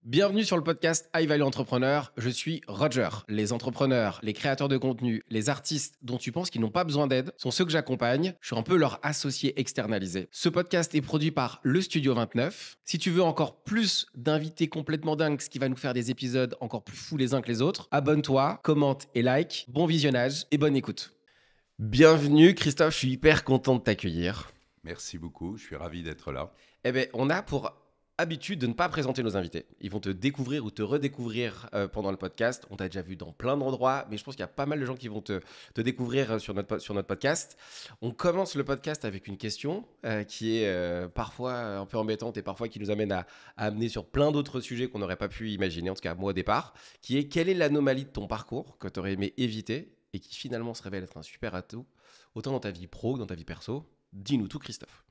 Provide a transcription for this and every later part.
Bienvenue sur le podcast High Value Entrepreneur. Je suis Roger. Les entrepreneurs, les créateurs de contenu, les artistes dont tu penses qu'ils n'ont pas besoin d'aide sont ceux que j'accompagne. Je suis un peu leur associé externalisé. Ce podcast est produit par le Studio 29. Si tu veux encore plus d'invités complètement dingues, ce qui va nous faire des épisodes encore plus fous les uns que les autres, abonne-toi, commente et like. Bon visionnage et bonne écoute. Bienvenue Christophe, je suis hyper content de t'accueillir. Merci beaucoup, je suis ravi d'être là. Eh bien, on a pour habitude de ne pas présenter nos invités. Ils vont te découvrir ou te redécouvrir pendant le podcast. On t'a déjà vu dans plein d'endroits, mais je pense qu'il y a pas mal de gens qui vont te découvrir sur notre podcast. On commence le podcast avec une question qui est parfois un peu embêtante et parfois qui nous amène à amener sur plein d'autres sujets qu'on n'aurait pas pu imaginer, en tout cas moi au départ, qui est quelle est l'anomalie de ton parcours que tu aurais aimé éviter et qui finalement se révèle être un super atout, autant dans ta vie pro que dans ta vie perso. Dis-nous tout, Christophe.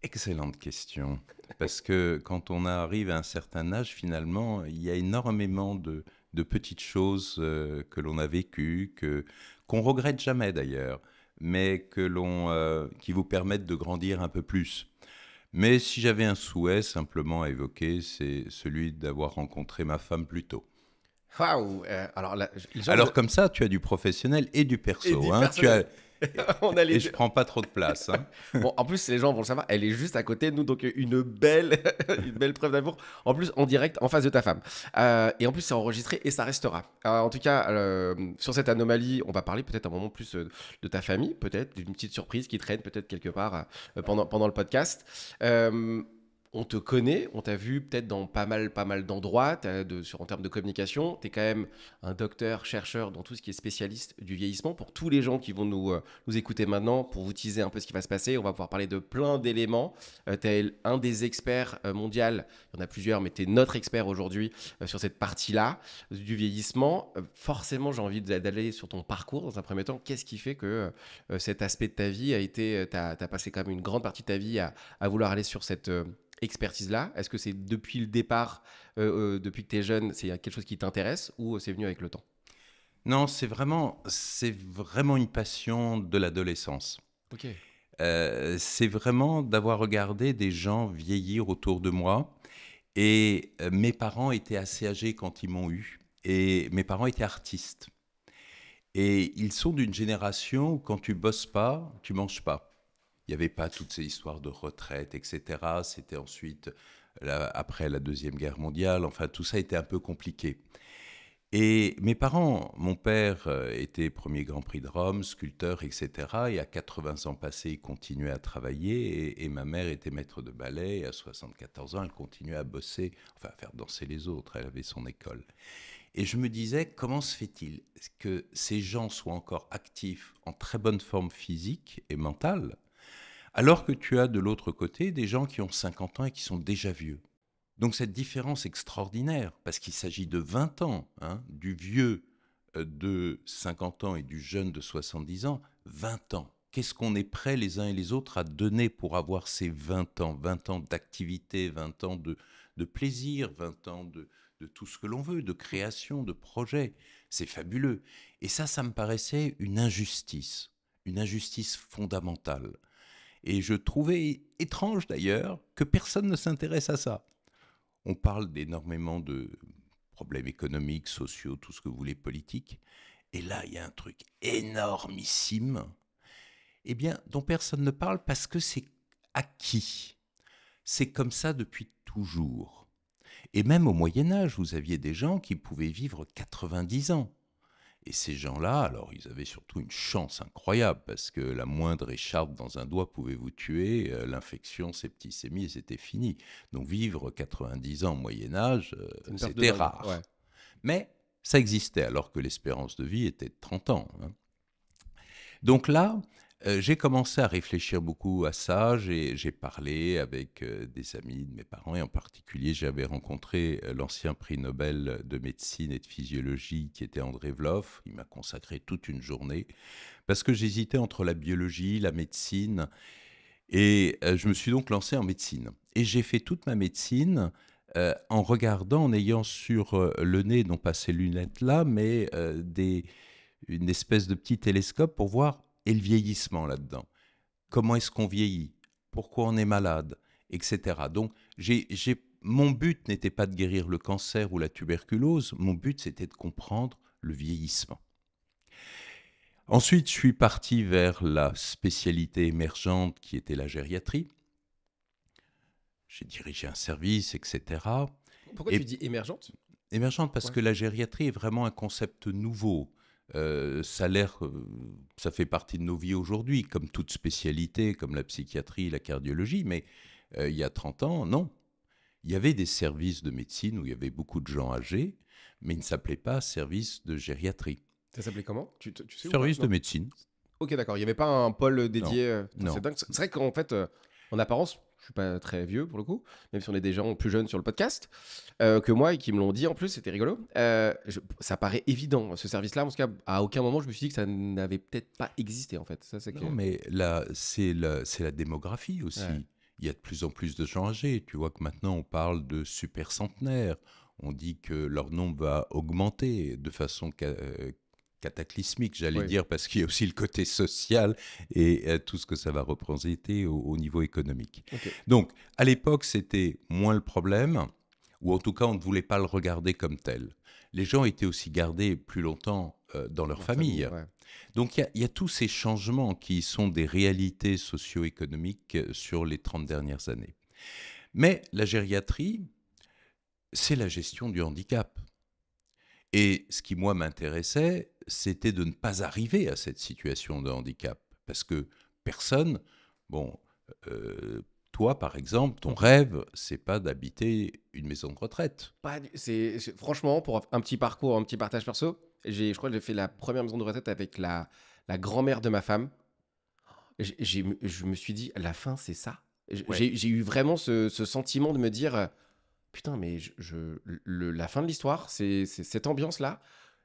Excellente question, parce que quand on arrive à un certain âge, finalement, il y a énormément de petites choses que l'on a vécues, qu'on regrette jamais d'ailleurs, mais qui vous permettent de grandir un peu plus. Mais si j'avais un souhait simplement à évoquer, c'est celui d'avoir rencontré ma femme plus tôt. Waouh. Alors, Alors comme ça, tu as du professionnel et du perso. Et du Hein, personnel. On a les et deux. je prends pas trop de place. Hein. Bon, en plus, les gens vont le savoir, elle est juste à côté de nous, donc une belle, une belle preuve d'amour. En plus, en direct, en face de ta femme. Et en plus, c'est enregistré et ça restera. En tout cas, sur cette anomalie, on va parler peut-être un moment plus de ta famille, peut-être d'une petite surprise qui traîne peut-être quelque part pendant le podcast. On te connaît, on t'a vu peut-être dans pas mal d'endroits en termes de communication. Tu es quand même un docteur, chercheur dans tout ce qui est spécialiste du vieillissement. Pour tous les gens qui vont nous écouter maintenant, pour vous teaser un peu ce qui va se passer, on va pouvoir parler de plein d'éléments. Tu es un des experts mondiaux, il y en a plusieurs, mais tu es notre expert aujourd'hui sur cette partie-là du vieillissement. Forcément, j'ai envie d'aller sur ton parcours dans un premier temps. Qu'est-ce qui fait que cet aspect de ta vie a été... Tu as passé quand même une grande partie de ta vie à vouloir aller sur cette... expertise-là? Est-ce que c'est depuis le départ, depuis que tu es jeune, c'est quelque chose qui t'intéresse ou c'est venu avec le temps? Non, c'est vraiment une passion de l'adolescence. Ok. C'est vraiment d'avoir regardé des gens vieillir autour de moi. Et mes parents étaient assez âgés quand ils m'ont eu. Et mes parents étaient artistes. Et ils sont d'une génération où quand tu bosses pas, tu manges pas. Il n'y avait pas toutes ces histoires de retraite, etc. C'était ensuite, après la Deuxième Guerre mondiale. Enfin, tout ça était un peu compliqué. Et mes parents, mon père était premier Grand Prix de Rome, sculpteur, etc. Et à 80 ans passés, il continuait à travailler. Et ma mère était maître de ballet. Et à 74 ans, elle continuait à bosser, enfin à faire danser les autres. Elle avait son école. Et je me disais, comment se fait-il que ces gens soient encore actifs, en très bonne forme physique et mentale, alors que tu as de l'autre côté des gens qui ont 50 ans et qui sont déjà vieux. Donc cette différence extraordinaire, parce qu'il s'agit de 20 ans, hein, du vieux de 50 ans et du jeune de 70 ans, 20 ans. Qu'est-ce qu'on est prêts les uns et les autres à donner pour avoir ces 20 ans? 20 ans d'activité, 20 ans de plaisir, 20 ans de tout ce que l'on veut, de création, de projet. C'est fabuleux. Et ça me paraissait une injustice fondamentale. Et je trouvais étrange d'ailleurs que personne ne s'intéresse à ça. On parle d'énormément de problèmes économiques, sociaux, tout ce que vous voulez, politiques. Et là, il y a un truc énormissime, eh bien, dont personne ne parle parce que c'est acquis. C'est comme ça depuis toujours. Et même au Moyen-Âge, vous aviez des gens qui pouvaient vivre 90 ans. Et ces gens-là, alors ils avaient surtout une chance incroyable, parce que la moindre écharpe dans un doigt pouvait vous tuer, l'infection, septicémie, et c'était fini. Donc vivre 90 ans au Moyen-Âge, c'était rare. Ouais. Mais ça existait, alors que l'espérance de vie était de 30 ans. Hein. Donc là, j'ai commencé à réfléchir beaucoup à ça. J'ai parlé avec des amis de mes parents, et en particulier, j'avais rencontré l'ancien prix Nobel de médecine et de physiologie qui était André Vlov. Il m'a consacré toute une journée parce que j'hésitais entre la biologie, la médecine, et je me suis donc lancé en médecine. Et j'ai fait toute ma médecine en regardant, en ayant sur le nez, non pas ces lunettes-là, mais une espèce de petit télescope pour voir et le vieillissement là-dedans. Comment est-ce qu'on vieillit? Pourquoi on est malade? Etc. Donc, j'ai mon but n'était pas de guérir le cancer ou la tuberculose, mon but c'était de comprendre le vieillissement. Ensuite, je suis parti vers la spécialité émergente qui était la gériatrie. J'ai dirigé un service, etc. Pourquoi Et tu dis émergente? émergente parce Ouais. que la gériatrie est vraiment un concept nouveau. Ça fait partie de nos vies aujourd'hui, comme toute spécialité, comme la psychiatrie, la cardiologie, mais il y a 30 ans, non. Il y avait des services de médecine où il y avait beaucoup de gens âgés, mais ils ne s'appelaient pas service de gériatrie. Ça s'appelait comment? Tu sais ou pas? Service de Non. médecine. Ok, d'accord. Il n'y avait pas un pôle Non, dédié. Putain, c'est non. dingue. C'est vrai qu'en fait, en apparence, je suis pas très vieux pour le coup, même si on est des gens plus jeunes sur le podcast que moi et qui me l'ont dit en plus, c'était rigolo. Ça paraît évident ce service-là. En tout cas, à aucun moment je me suis dit que ça n'avait peut-être pas existé en fait. Ça, c'est que. Non, mais là, c'est la démographie Ouais. aussi. Il y a de plus en plus de gens âgés. Tu vois que maintenant, on parle de super centenaires. On dit que leur nombre va augmenter de façon cataclysmique, j'allais Oui. dire, parce qu'il y a aussi le côté social et tout ce que ça va représenter au niveau économique. Ok. Donc, à l'époque, c'était moins le problème, ou en tout cas, on ne voulait pas le regarder comme tel. Les gens étaient aussi gardés plus longtemps dans leur Leur famille. ouais. Donc il y a tous ces changements qui sont des réalités socio-économiques sur les 30 dernières années. Mais la gériatrie, c'est la gestion du handicap. Et ce qui, moi, m'intéressait, c'était de ne pas arriver à cette situation de handicap. Parce que personne, bon, toi, par exemple, ton rêve, c'est pas d'habiter une maison de retraite. Franchement, pour un petit parcours, un petit partage perso, je crois que j'ai fait la première maison de retraite avec la grand-mère de ma femme. Je me suis dit, la fin, c'est ça. Ouais. J'ai eu vraiment ce sentiment de me dire, putain, mais la fin de l'histoire, c'est cette ambiance-là.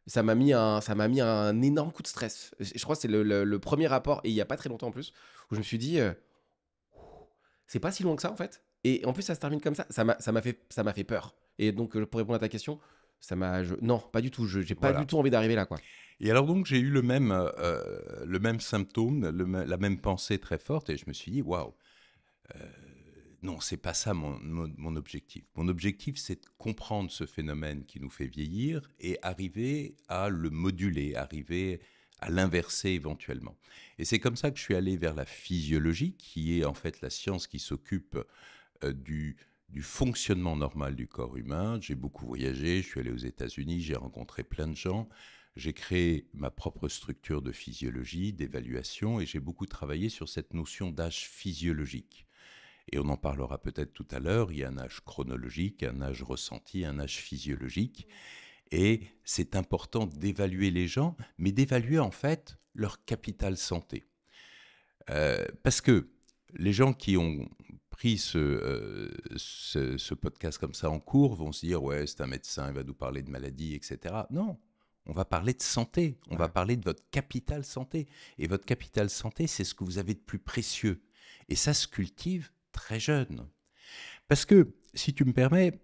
Ça m'a mis un énorme coup de stress. Je crois que c'est le premier rapport, et il n'y a pas très longtemps en plus, où je me suis dit, c'est pas si loin que ça en fait. Et en plus, ça se termine comme ça. Ça m'a fait peur. Et donc, pour répondre à ta question, non, pas du tout. J'ai pas du Voilà. tout envie d'arriver là, quoi. Et alors donc j'ai eu le même symptôme, la même pensée très forte, et je me suis dit waouh, non, c'est pas ça mon objectif. Mon objectif, c'est de comprendre ce phénomène qui nous fait vieillir et arriver à le moduler, arriver à l'inverser éventuellement. Et c'est comme ça que je suis allé vers la physiologie, qui est en fait la science qui s'occupe du fonctionnement normal du corps humain. J'ai beaucoup voyagé, je suis allé aux États-Unis, j'ai rencontré plein de gens. J'ai créé ma propre structure de physiologie, d'évaluation, et j'ai beaucoup travaillé sur cette notion d'âge physiologique. Et on en parlera peut-être tout à l'heure, il y a un âge chronologique, un âge ressenti, un âge physiologique. Et c'est important d'évaluer les gens, mais d'évaluer en fait leur capital santé. Parce que les gens qui ont pris ce podcast comme ça en cours vont se dire « ouais, c'est un médecin, il va nous parler de maladie, etc. » Non, on va parler de santé, on va parler de votre capital santé. Et votre capital santé, c'est ce que vous avez de plus précieux. Et ça se cultive très jeune. Parce que, si tu me permets,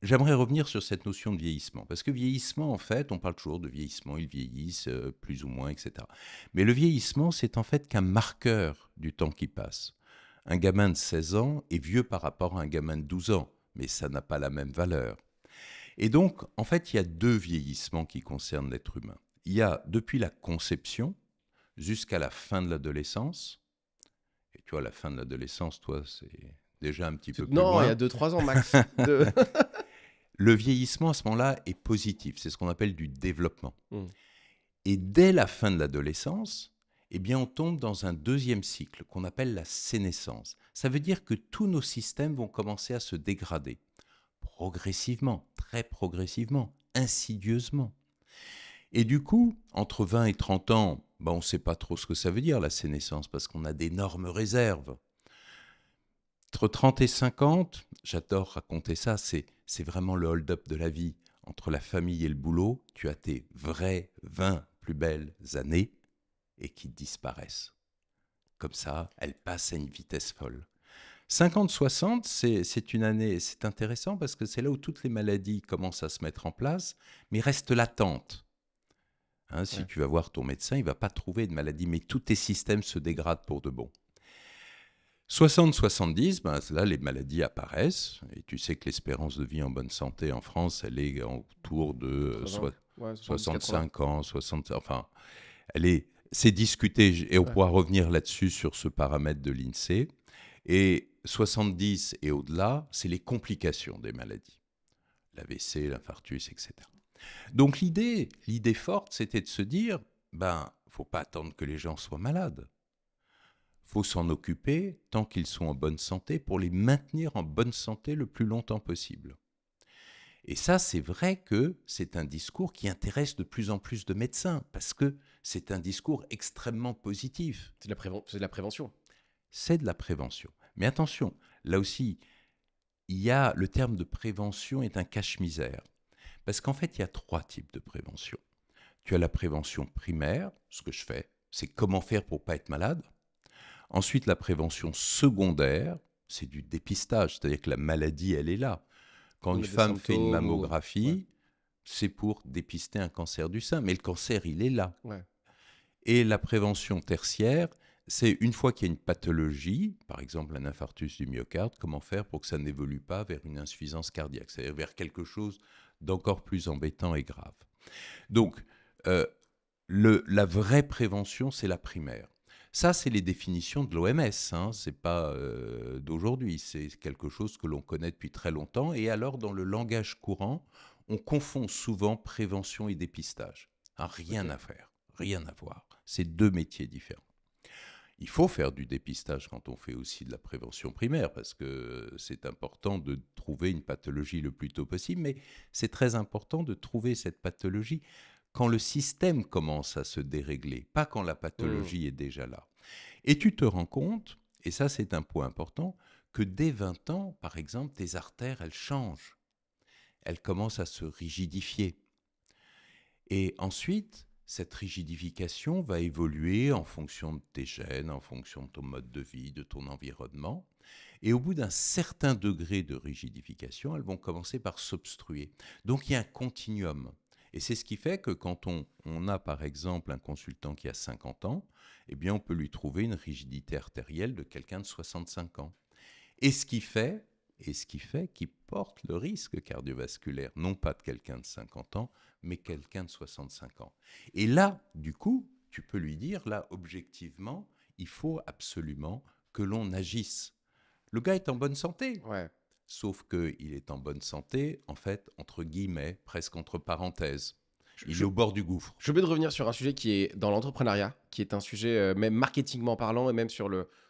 j'aimerais revenir sur cette notion de vieillissement. Parce que vieillissement, en fait, on parle toujours de vieillissement, ils vieillissent plus ou moins, etc. Mais le vieillissement, c'est en fait qu'un marqueur du temps qui passe. Un gamin de 16 ans est vieux par rapport à un gamin de 12 ans, mais ça n'a pas la même valeur. Et donc, en fait, il y a deux vieillissements qui concernent l'être humain. Il y a depuis la conception jusqu'à la fin de l'adolescence. Et tu vois, la fin de l'adolescence, toi, c'est déjà un petit peu plus Non, il y a loin. 2-3 ans max. Le vieillissement, à ce moment-là, est positif. C'est ce qu'on appelle du développement. Mm. Et dès la fin de l'adolescence, eh bien, on tombe dans un deuxième cycle qu'on appelle la sénescence. Ça veut dire que tous nos systèmes vont commencer à se dégrader. Progressivement, très progressivement, insidieusement. Et du coup, entre 20 et 30 ans, on ne sait pas trop ce que ça veut dire la sénescence, parce qu'on a d'énormes réserves. Entre 30 et 50, j'adore raconter ça, c'est vraiment le hold-up de la vie. Entre la famille et le boulot, tu as tes vraies 20 plus belles années et qui disparaissent. Comme ça, elles passent à une vitesse folle. 50-60, c'est une année, c'est intéressant parce que c'est là où toutes les maladies commencent à se mettre en place, mais restent latentes. Si Ouais. tu vas voir ton médecin, il ne va pas trouver de maladie, mais tous tes systèmes se dégradent pour de bon. 60-70, ben, là, les maladies apparaissent. Et tu sais que l'espérance de vie en bonne santé en France, elle est autour de 80, ouais, 70-80. 65 ans, 60, enfin, c'est discuté et on Ouais. pourra revenir là-dessus sur ce paramètre de l'INSEE. Et 70 et au-delà, c'est les complications des maladies, l'AVC, l'infarctus, etc. Donc l'idée forte, c'était de se dire, ben, faut pas attendre que les gens soient malades. Faut s'en occuper tant qu'ils sont en bonne santé pour les maintenir en bonne santé le plus longtemps possible. Et ça, c'est vrai que c'est un discours qui intéresse de plus en plus de médecins, parce que c'est un discours extrêmement positif. C'est de la prévention. C'est de la prévention. Mais attention, là aussi, le terme de prévention est un cache-misère. Parce qu'en fait, il y a 3 types de prévention. Tu as la prévention primaire, ce que je fais, c'est comment faire pour ne pas être malade. Ensuite, la prévention secondaire, c'est du dépistage, c'est-à-dire que la maladie, elle est là. Quand On une a des femme fait une symptômes ou. Ouais. mammographie, c'est pour dépister un cancer du sein, mais le cancer, il est là. Ouais. Et la prévention tertiaire, c'est une fois qu'il y a une pathologie, par exemple un infarctus du myocarde, comment faire pour que ça n'évolue pas vers une insuffisance cardiaque, c'est-à-dire vers quelque chose d'encore plus embêtant et grave. Donc, euh, la vraie prévention, c'est la primaire. Ça, c'est les définitions de l'OMS, hein, c'est pas d'aujourd'hui, c'est quelque chose que l'on connaît depuis très longtemps. Et alors, dans le langage courant, on confond souvent prévention et dépistage. Ah, rien Ok. à faire, rien à voir. C'est 2 métiers différents. Il faut faire du dépistage quand on fait aussi de la prévention primaire, parce que c'est important de trouver une pathologie le plus tôt possible, mais c'est très important de trouver cette pathologie quand le système commence à se dérégler, pas quand la Hmm. pathologie est déjà là. Et tu te rends compte, et ça c'est un point important, que dès 20 ans, par exemple, tes artères, elles changent, elles commencent à se rigidifier. Et ensuite, cette rigidification va évoluer en fonction de tes gènes, en fonction de ton mode de vie, de ton environnement. Et au bout d'un certain degré de rigidification, elles vont commencer par s'obstruer. Donc il y a un continuum. Et c'est ce qui fait que quand on a par exemple un consultant qui a 50 ans, eh bien on peut lui trouver une rigidité artérielle de quelqu'un de 65 ans. Et ce qui fait qu'il porte le risque cardiovasculaire, non pas de quelqu'un de 50 ans, mais quelqu'un de 65 ans. Et là, du coup, tu peux lui dire, là, objectivement, il faut absolument que l'on agisse. Le gars est en bonne santé, Ouais. sauf qu'il est en bonne santé, en fait, entre guillemets, presque entre parenthèses. Je, Il est je, au bord du gouffre. je veux de revenir sur un sujet qui est dans l'entrepreneuriat, qui est un sujet même marketingment parlant et même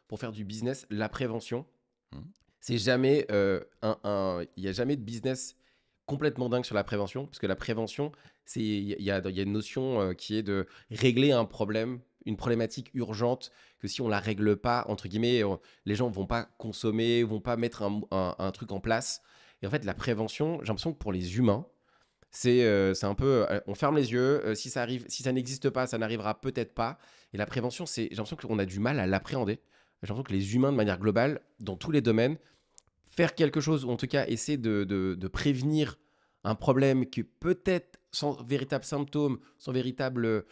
pour faire du business, la prévention. Hmm. C'est jamais il y a jamais de business complètement dingue sur la prévention, parce que la prévention, il y a une notion qui est de régler un problème, une problématique urgente, que si on la règle pas, entre guillemets, les gens vont pas consommer, vont pas mettre un truc en place. Et en fait, la prévention, j'ai l'impression que pour les humains, c'est un peu, on ferme les yeux, si ça arrive, si ça n'existe pas, ça n'arrivera peut-être pas. Et la prévention, j'ai l'impression qu'on a du mal à l'appréhender. J'ai l'impression que les humains, de manière globale, dans tous les domaines, faire quelque chose, ou en tout cas essayer de prévenir un problème que peut-être sans véritable symptôme, sans véritable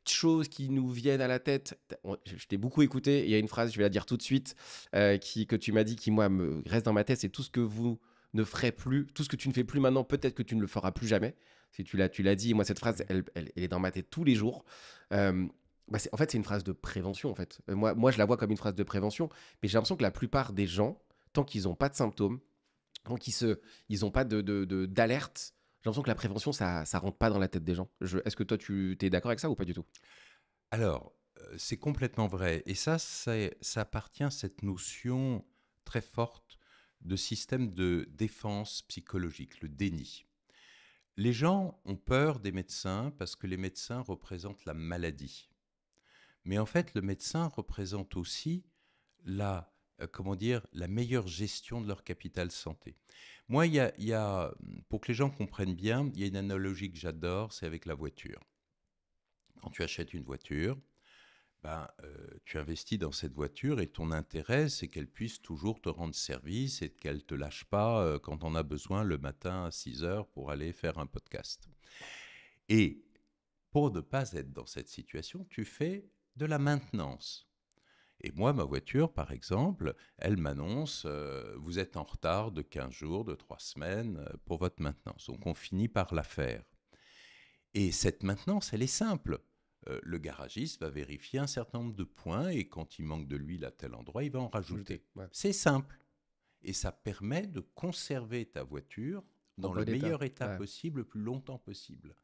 chose qui nous viennent à la tête. Je t'ai beaucoup écouté, il y a une phrase, je vais la dire tout de suite, que tu m'as dit, qui moi me reste dans ma tête, c'est tout ce que vous ne ferez plus, tout ce que tu ne fais plus maintenant, peut-être que tu ne le feras plus jamais. Si tu l'as dit, moi cette phrase, elle est dans ma tête tous les jours. En fait, c'est une phrase de prévention. En fait, moi, je la vois comme une phrase de prévention, mais j'ai l'impression que la plupart des gens, tant qu'ils n'ont pas de symptômes, tant ils n'ont pas d'alerte, j'ai l'impression que la prévention, ça rentre pas dans la tête des gens. Est-ce que toi, tu es d'accord avec ça ou pas du tout? Alors, c'est complètement vrai. Et ça appartient à cette notion très forte de système de défense psychologique, le déni. Les gens ont peur des médecins parce que les médecins représentent la maladie. Mais en fait, le médecin représente aussi comment dire, la meilleure gestion de leur capital santé. Moi, pour que les gens comprennent bien, il y a une analogie que j'adore, c'est avec la voiture. Quand tu achètes une voiture, tu investis dans cette voiture et ton intérêt, c'est qu'elle puisse toujours te rendre service et qu'elle ne te lâche pas quand on a besoin le matin à 6 heures pour aller faire un podcast. Et pour ne pas être dans cette situation, tu fais de la maintenance. Et moi, ma voiture, par exemple, elle m'annonce vous êtes en retard de 15 jours, de 3 semaines pour votre maintenance. Donc on finit par la faire. Et cette maintenance, elle est simple. Le garagiste va vérifier un certain nombre de points et quand il manque de l'huile à tel endroit, il va en rajouter. Ouais. C'est simple. Et ça permet de conserver ta voiture En dans le bon état. meilleur état Ouais. possible, le plus longtemps possible.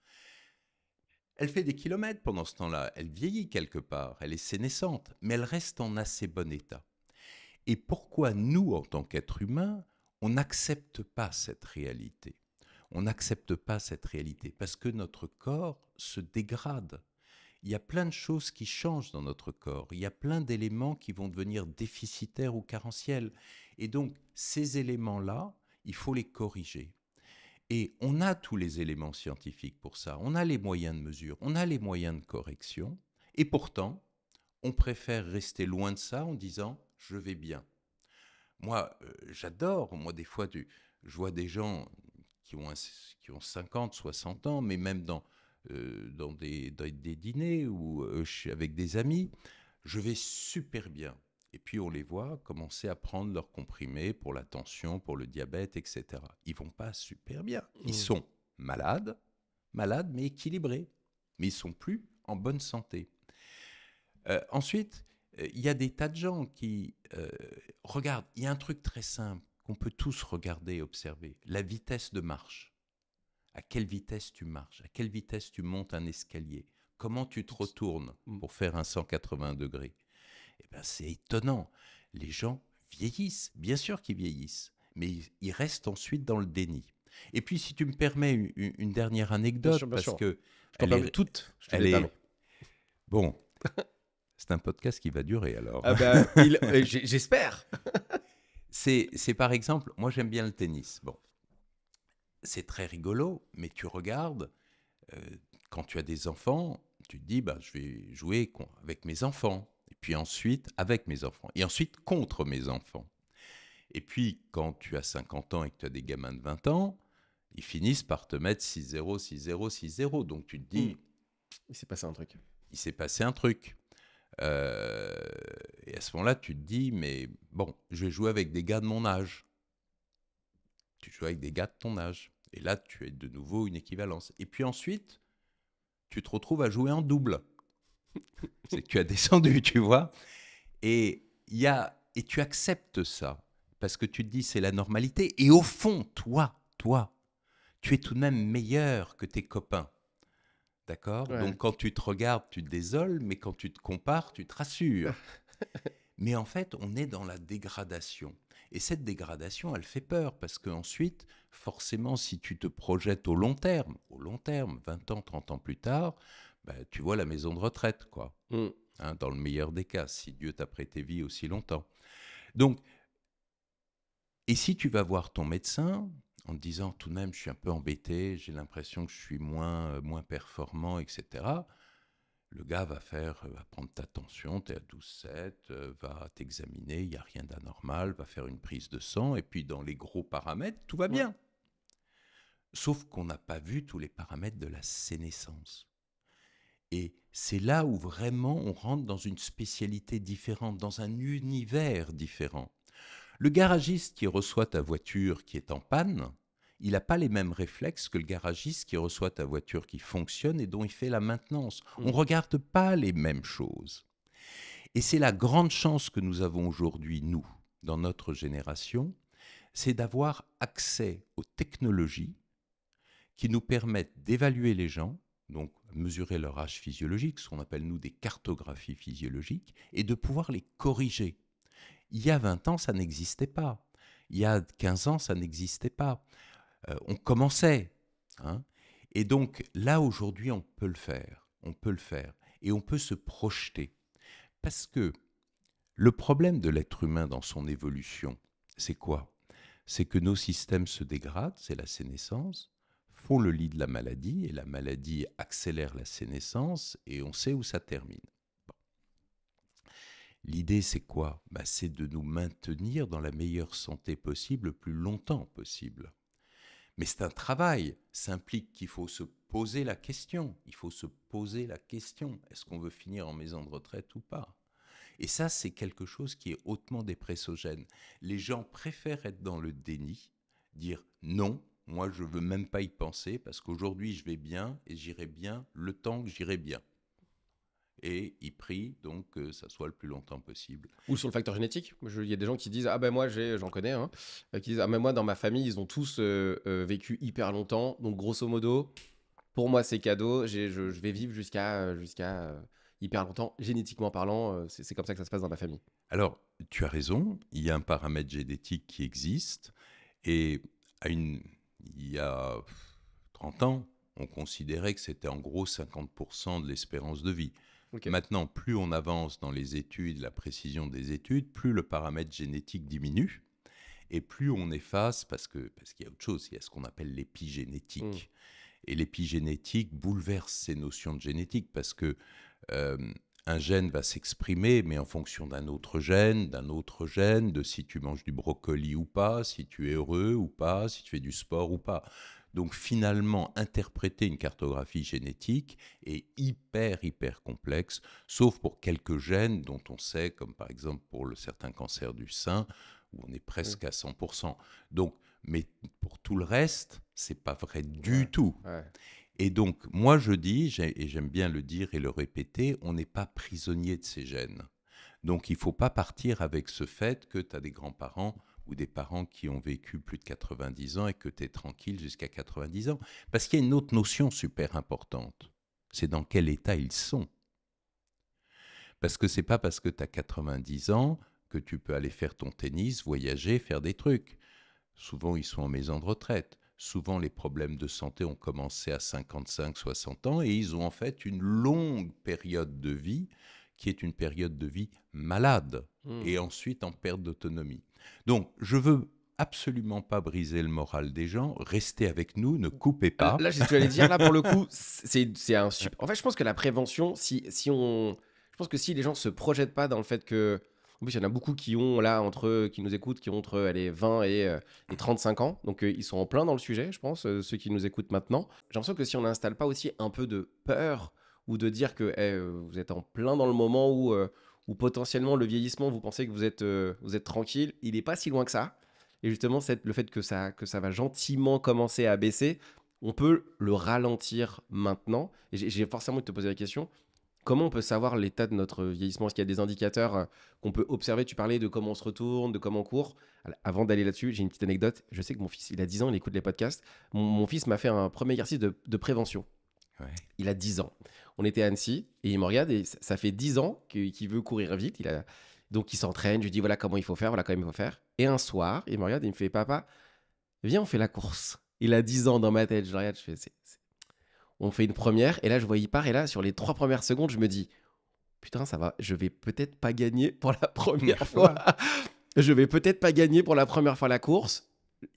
Elle fait des kilomètres pendant ce temps-là, elle vieillit quelque part, elle est sénescente, mais elle reste en assez bon état. Et pourquoi nous, en tant qu'êtres humains, on n'accepte pas cette réalité? On n'accepte pas cette réalité parce que notre corps se dégrade. Il y a plein de choses qui changent dans notre corps. Il y a plein d'éléments qui vont devenir déficitaires ou carentiels. Et donc, ces éléments-là, il faut les corriger. Et on a tous les éléments scientifiques pour ça. On a les moyens de mesure, on a les moyens de correction. Et pourtant, on préfère rester loin de ça en disant « je vais bien ». Moi, j'adore. Moi, des fois, je vois des gens qui ont 50, 60 ans, mais même dans des dîners ou avec des amis, je vais super bien. Et puis on les voit commencer à prendre leurs comprimés pour la tension, pour le diabète, etc. Ils vont pas super bien. Ils sont malades mais équilibrés. Mais ils sont plus en bonne santé. Ensuite, il y a des tas de gens qui regardent. Il y a un truc très simple qu'on peut tous regarder et observer. La vitesse de marche. À quelle vitesse tu marches? À quelle vitesse tu montes un escalier? Comment tu te retournes pour faire un 180 degrés? Eh ben, c'est étonnant. Les gens vieillissent, bien sûr qu'ils vieillissent, mais ils restent ensuite dans le déni. Et puis, si tu me permets une dernière anecdote, Bien parce sûr. que Je t'en permets toutes. Je te les permets. Bon, c'est un podcast qui va durer alors. Ah bah, j'espère. C'est par exemple, moi j'aime bien le tennis. Bon, c'est très rigolo, mais tu regardes, quand tu as des enfants, tu te dis, bah, je vais jouer avec mes enfants. Et puis ensuite, avec mes enfants. Et ensuite, contre mes enfants. Et puis, quand tu as 50 ans et que tu as des gamins de 20 ans, ils finissent par te mettre 6-0, 6-0, 6-0. Donc tu te dis, il s'est passé un truc. Il s'est passé un truc. Et à ce moment-là, tu te dis, mais bon, je vais jouer avec des gars de mon âge. Tu joues avec des gars de ton âge. Et là, tu es de nouveau une équivalence. Et puis ensuite, tu te retrouves à jouer en double. C'est que tu as descendu, tu vois. Et tu acceptes ça. Parce que tu te dis, c'est la normalité. Et au fond, toi, tu es tout de même meilleur que tes copains. D'accord? Ouais. Donc quand tu te regardes, tu te désoles, mais quand tu te compares, tu te rassures. Mais en fait, on est dans la dégradation. Et cette dégradation, elle fait peur, parce qu'ensuite, forcément, si tu te projettes au long terme, 20 ans, 30 ans plus tard, bah, tu vois la maison de retraite, quoi. Hein, dans le meilleur des cas, si Dieu t'a prêté vie aussi longtemps. Donc, et si tu vas voir ton médecin en te disant tout de même, je suis un peu embêté, j'ai l'impression que je suis moins performant, etc., le gars va prendre ta tension, tu es à 12,7, va t'examiner, il n'y a rien d'anormal, va faire une prise de sang, et puis dans les gros paramètres, tout va bien. Sauf qu'on n'a pas vu tous les paramètres de la sénescence. Et c'est là où vraiment on rentre dans une spécialité différente, dans un univers différent. Le garagiste qui reçoit ta voiture qui est en panne, il n'a pas les mêmes réflexes que le garagiste qui reçoit ta voiture qui fonctionne et dont il fait la maintenance. On ne regarde pas les mêmes choses. Et c'est la grande chance que nous avons aujourd'hui, nous, dans notre génération, c'est d'avoir accès aux technologies qui nous permettent d'évaluer les gens, donc mesurer leur âge physiologique, ce qu'on appelle nous des cartographies physiologiques, et de pouvoir les corriger. Il y a 20 ans, ça n'existait pas. Il y a 15 ans, ça n'existait pas. On commençait. Hein. Et donc là, aujourd'hui, on peut le faire. On peut le faire. Et on peut se projeter. Parce que le problème de l'être humain dans son évolution, c'est quoi? C'est que nos systèmes se dégradent, c'est la sénescence, font le lit de la maladie, et la maladie accélère la sénescence, et on sait où ça termine. Bon. L'idée, c'est quoi? C'est de nous maintenir dans la meilleure santé possible le plus longtemps possible. Mais c'est un travail, ça implique qu'il faut se poser la question. Il faut se poser la question, est-ce qu'on veut finir en maison de retraite ou pas? Et ça, c'est quelque chose qui est hautement dépressogène. Les gens préfèrent être dans le déni, dire non, moi je veux même pas y penser parce qu'aujourd'hui je vais bien et j'irai bien le temps que j'irai bien. Et ils prient donc que ça soit le plus longtemps possible. Ou sur le facteur génétique. Il y a des gens qui disent ah ben moi j'en connais, hein, qui disent ah ben moi dans ma famille ils ont tous vécu hyper longtemps, donc grosso modo pour moi c'est cadeau, je vais vivre jusqu'à hyper longtemps, génétiquement parlant, c'est comme ça que ça se passe dans ma famille. Alors, tu as raison, il y a un paramètre génétique qui existe et il y a 30 ans, on considérait que c'était en gros 50% de l'espérance de vie. Ok. Maintenant, plus on avance dans les études, la précision des études, plus le paramètre génétique diminue et plus on efface, parce qu'il y a autre chose, il y a ce qu'on appelle l'épigénétique. Et l'épigénétique bouleverse ces notions de génétique parce que un gène va s'exprimer, mais en fonction d'un autre gène, de si tu manges du brocoli ou pas, si tu es heureux ou pas, si tu fais du sport ou pas. Donc finalement, interpréter une cartographie génétique est hyper complexe, sauf pour quelques gènes dont on sait, comme par exemple pour certains cancers du sein, où on est presque à 100%. Donc, mais pour tout le reste, c'est pas vrai du tout. Ouais. Et donc, moi je dis, et j'aime bien le dire et le répéter, on n'est pas prisonnier de ces gènes. Donc il ne faut pas partir avec ce fait que tu as des grands-parents ou des parents qui ont vécu plus de 90 ans et que tu es tranquille jusqu'à 90 ans. Parce qu'il y a une autre notion super importante, c'est dans quel état ils sont. Parce que ce n'est pas parce que tu as 90 ans que tu peux aller faire ton tennis, voyager, faire des trucs. Souvent, ils sont en maison de retraite. Souvent, les problèmes de santé ont commencé à 55, 60 ans et ils ont en fait une longue période de vie qui est une période de vie malade et ensuite en perte d'autonomie. Donc, je veux absolument pas briser le moral des gens. Restez avec nous, ne coupez pas. Là, c'est ce que j'allais dire. Là, pour le coup, c'est un super. En fait, je pense que la prévention, je pense que si les gens se projettent pas dans le fait que, en plus, il y en a beaucoup qui ont là qui nous écoutent, qui ont entre allez, 20 et 35 ans, donc ils sont en plein dans le sujet, je pense, ceux qui nous écoutent maintenant. J'ai l'impression que si on n'installe pas aussi un peu de peur ou de dire que vous êtes en plein dans le moment où potentiellement le vieillissement, vous pensez que vous êtes tranquille, il n'est pas si loin que ça. Et justement, le fait que ça va gentiment commencer à baisser, on peut le ralentir maintenant. Et j'ai forcément envie de te poser la question, comment on peut savoir l'état de notre vieillissement? Est-ce qu'il y a des indicateurs qu'on peut observer? Tu parlais de comment on se retourne, de comment on court. Avant d'aller là-dessus, j'ai une petite anecdote. Je sais que mon fils, il a 10 ans, il écoute les podcasts. Mon fils m'a fait un premier exercice de prévention. Ouais. Il a 10 ans. On était à Annecy et il me regarde et ça fait 10 ans qu'il veut courir vite. Donc il s'entraîne, je lui dis voilà comment il faut faire, voilà comment il faut faire. Et un soir, il me regarde et il me fait papa, viens on fait la course. Il a 10 ans dans ma tête, je le regarde, je fais on fait une première et là je vois il part et là sur les 3 premières secondes je me dis putain ça va, je vais peut-être pas gagner pour la première fois. Je vais peut-être pas gagner pour la première fois la course.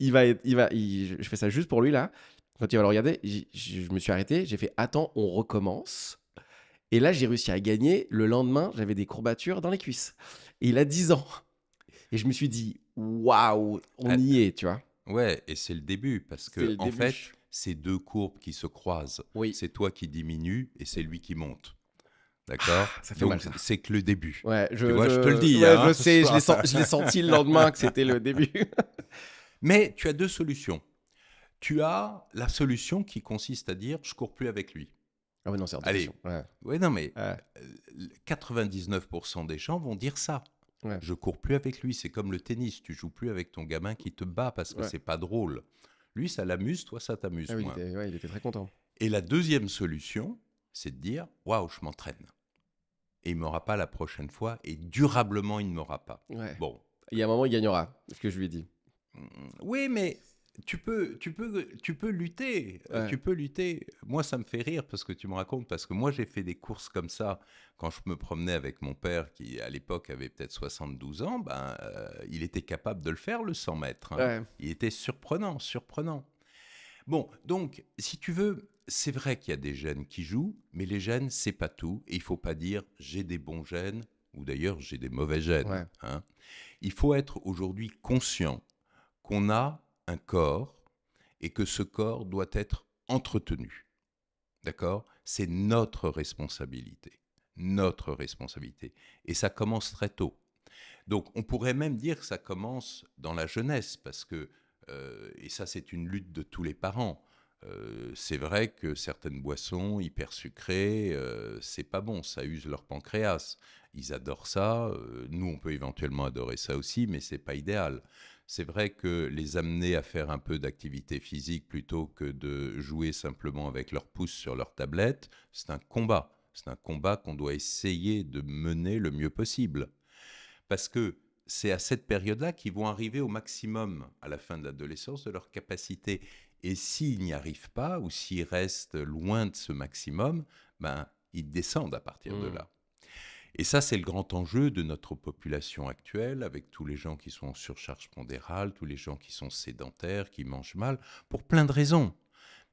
Je fais ça juste pour lui là. Quand il va le regarder, je me suis arrêté, j'ai fait attends, on recommence. Et là, j'ai réussi à gagner. Le lendemain, j'avais des courbatures dans les cuisses. Et il a 10 ans. Et je me suis dit, waouh, on y est, tu vois. Ouais, et c'est le début, parce C'est le que en début. fait, c'est deux courbes qui se croisent. Oui. C'est toi qui diminues et c'est lui qui monte. D'accord? Ça fait Donc, mal, ça. c'est que le début. Ouais, Tu vois, je te le dis. ouais, Hein, je le sais, je l'ai senti le lendemain que c'était le début. Mais tu as deux solutions. Tu as la solution qui consiste à dire je cours plus avec lui. Ah oui, non, c'est hors de Allez. question. Ouais. Oui, non, mais Ouais. 99% des gens vont dire ça. Ouais. Je cours plus avec lui. C'est comme le tennis. Tu joues plus avec ton gamin qui te bat parce que Ouais. c'est pas drôle. Lui, ça l'amuse, toi, ça t'amuse Ah oui, moins. il était très content. Et la deuxième solution, c'est de dire waouh, je m'entraîne. Et il ne m'aura pas la prochaine fois, et durablement, il ne m'aura pas. Ouais. Bon. Il y a un moment, il gagnera, ce que je lui ai dit. Oui, mais tu peux lutter. Ouais. Tu peux lutter. Moi, ça me fait rire parce que tu me racontes, parce que moi, j'ai fait des courses comme ça quand je me promenais avec mon père, qui à l'époque avait peut-être 72 ans. Il était capable de le faire, le 100 mètres. Hein. Ouais. Il était surprenant. Bon, donc, si tu veux, c'est vrai qu'il y a des gènes qui jouent, mais les gènes, c'est pas tout. Et il faut pas dire j'ai des bons gènes ou d'ailleurs j'ai des mauvais gènes. Ouais. Hein. Il faut être aujourd'hui conscient qu'on a un corps et que ce corps doit être entretenu. D'accord ? C'est notre responsabilité. notre responsabilité. Et ça commence très tôt. Donc on pourrait même dire que ça commence dans la jeunesse, parce que, et ça c'est une lutte de tous les parents, c'est vrai que certaines boissons hyper sucrées, c'est pas bon, ça use leur pancréas. Ils adorent ça, nous on peut éventuellement adorer ça aussi, mais c'est pas idéal. C'est vrai que les amener à faire un peu d'activité physique plutôt que de jouer simplement avec leur pouce sur leur tablette, c'est un combat. C'est un combat qu'on doit essayer de mener le mieux possible. Parce que c'est à cette période-là qu'ils vont arriver au maximum à la fin de l'adolescence de leur capacité. Et s'ils n'y arrivent pas, ou s'ils restent loin de ce maximum, ben, ils descendent à partir de Hmm. là. Et ça, c'est le grand enjeu de notre population actuelle, avec tous les gens qui sont en surcharge pondérale, tous les gens qui sont sédentaires, qui mangent mal, pour plein de raisons.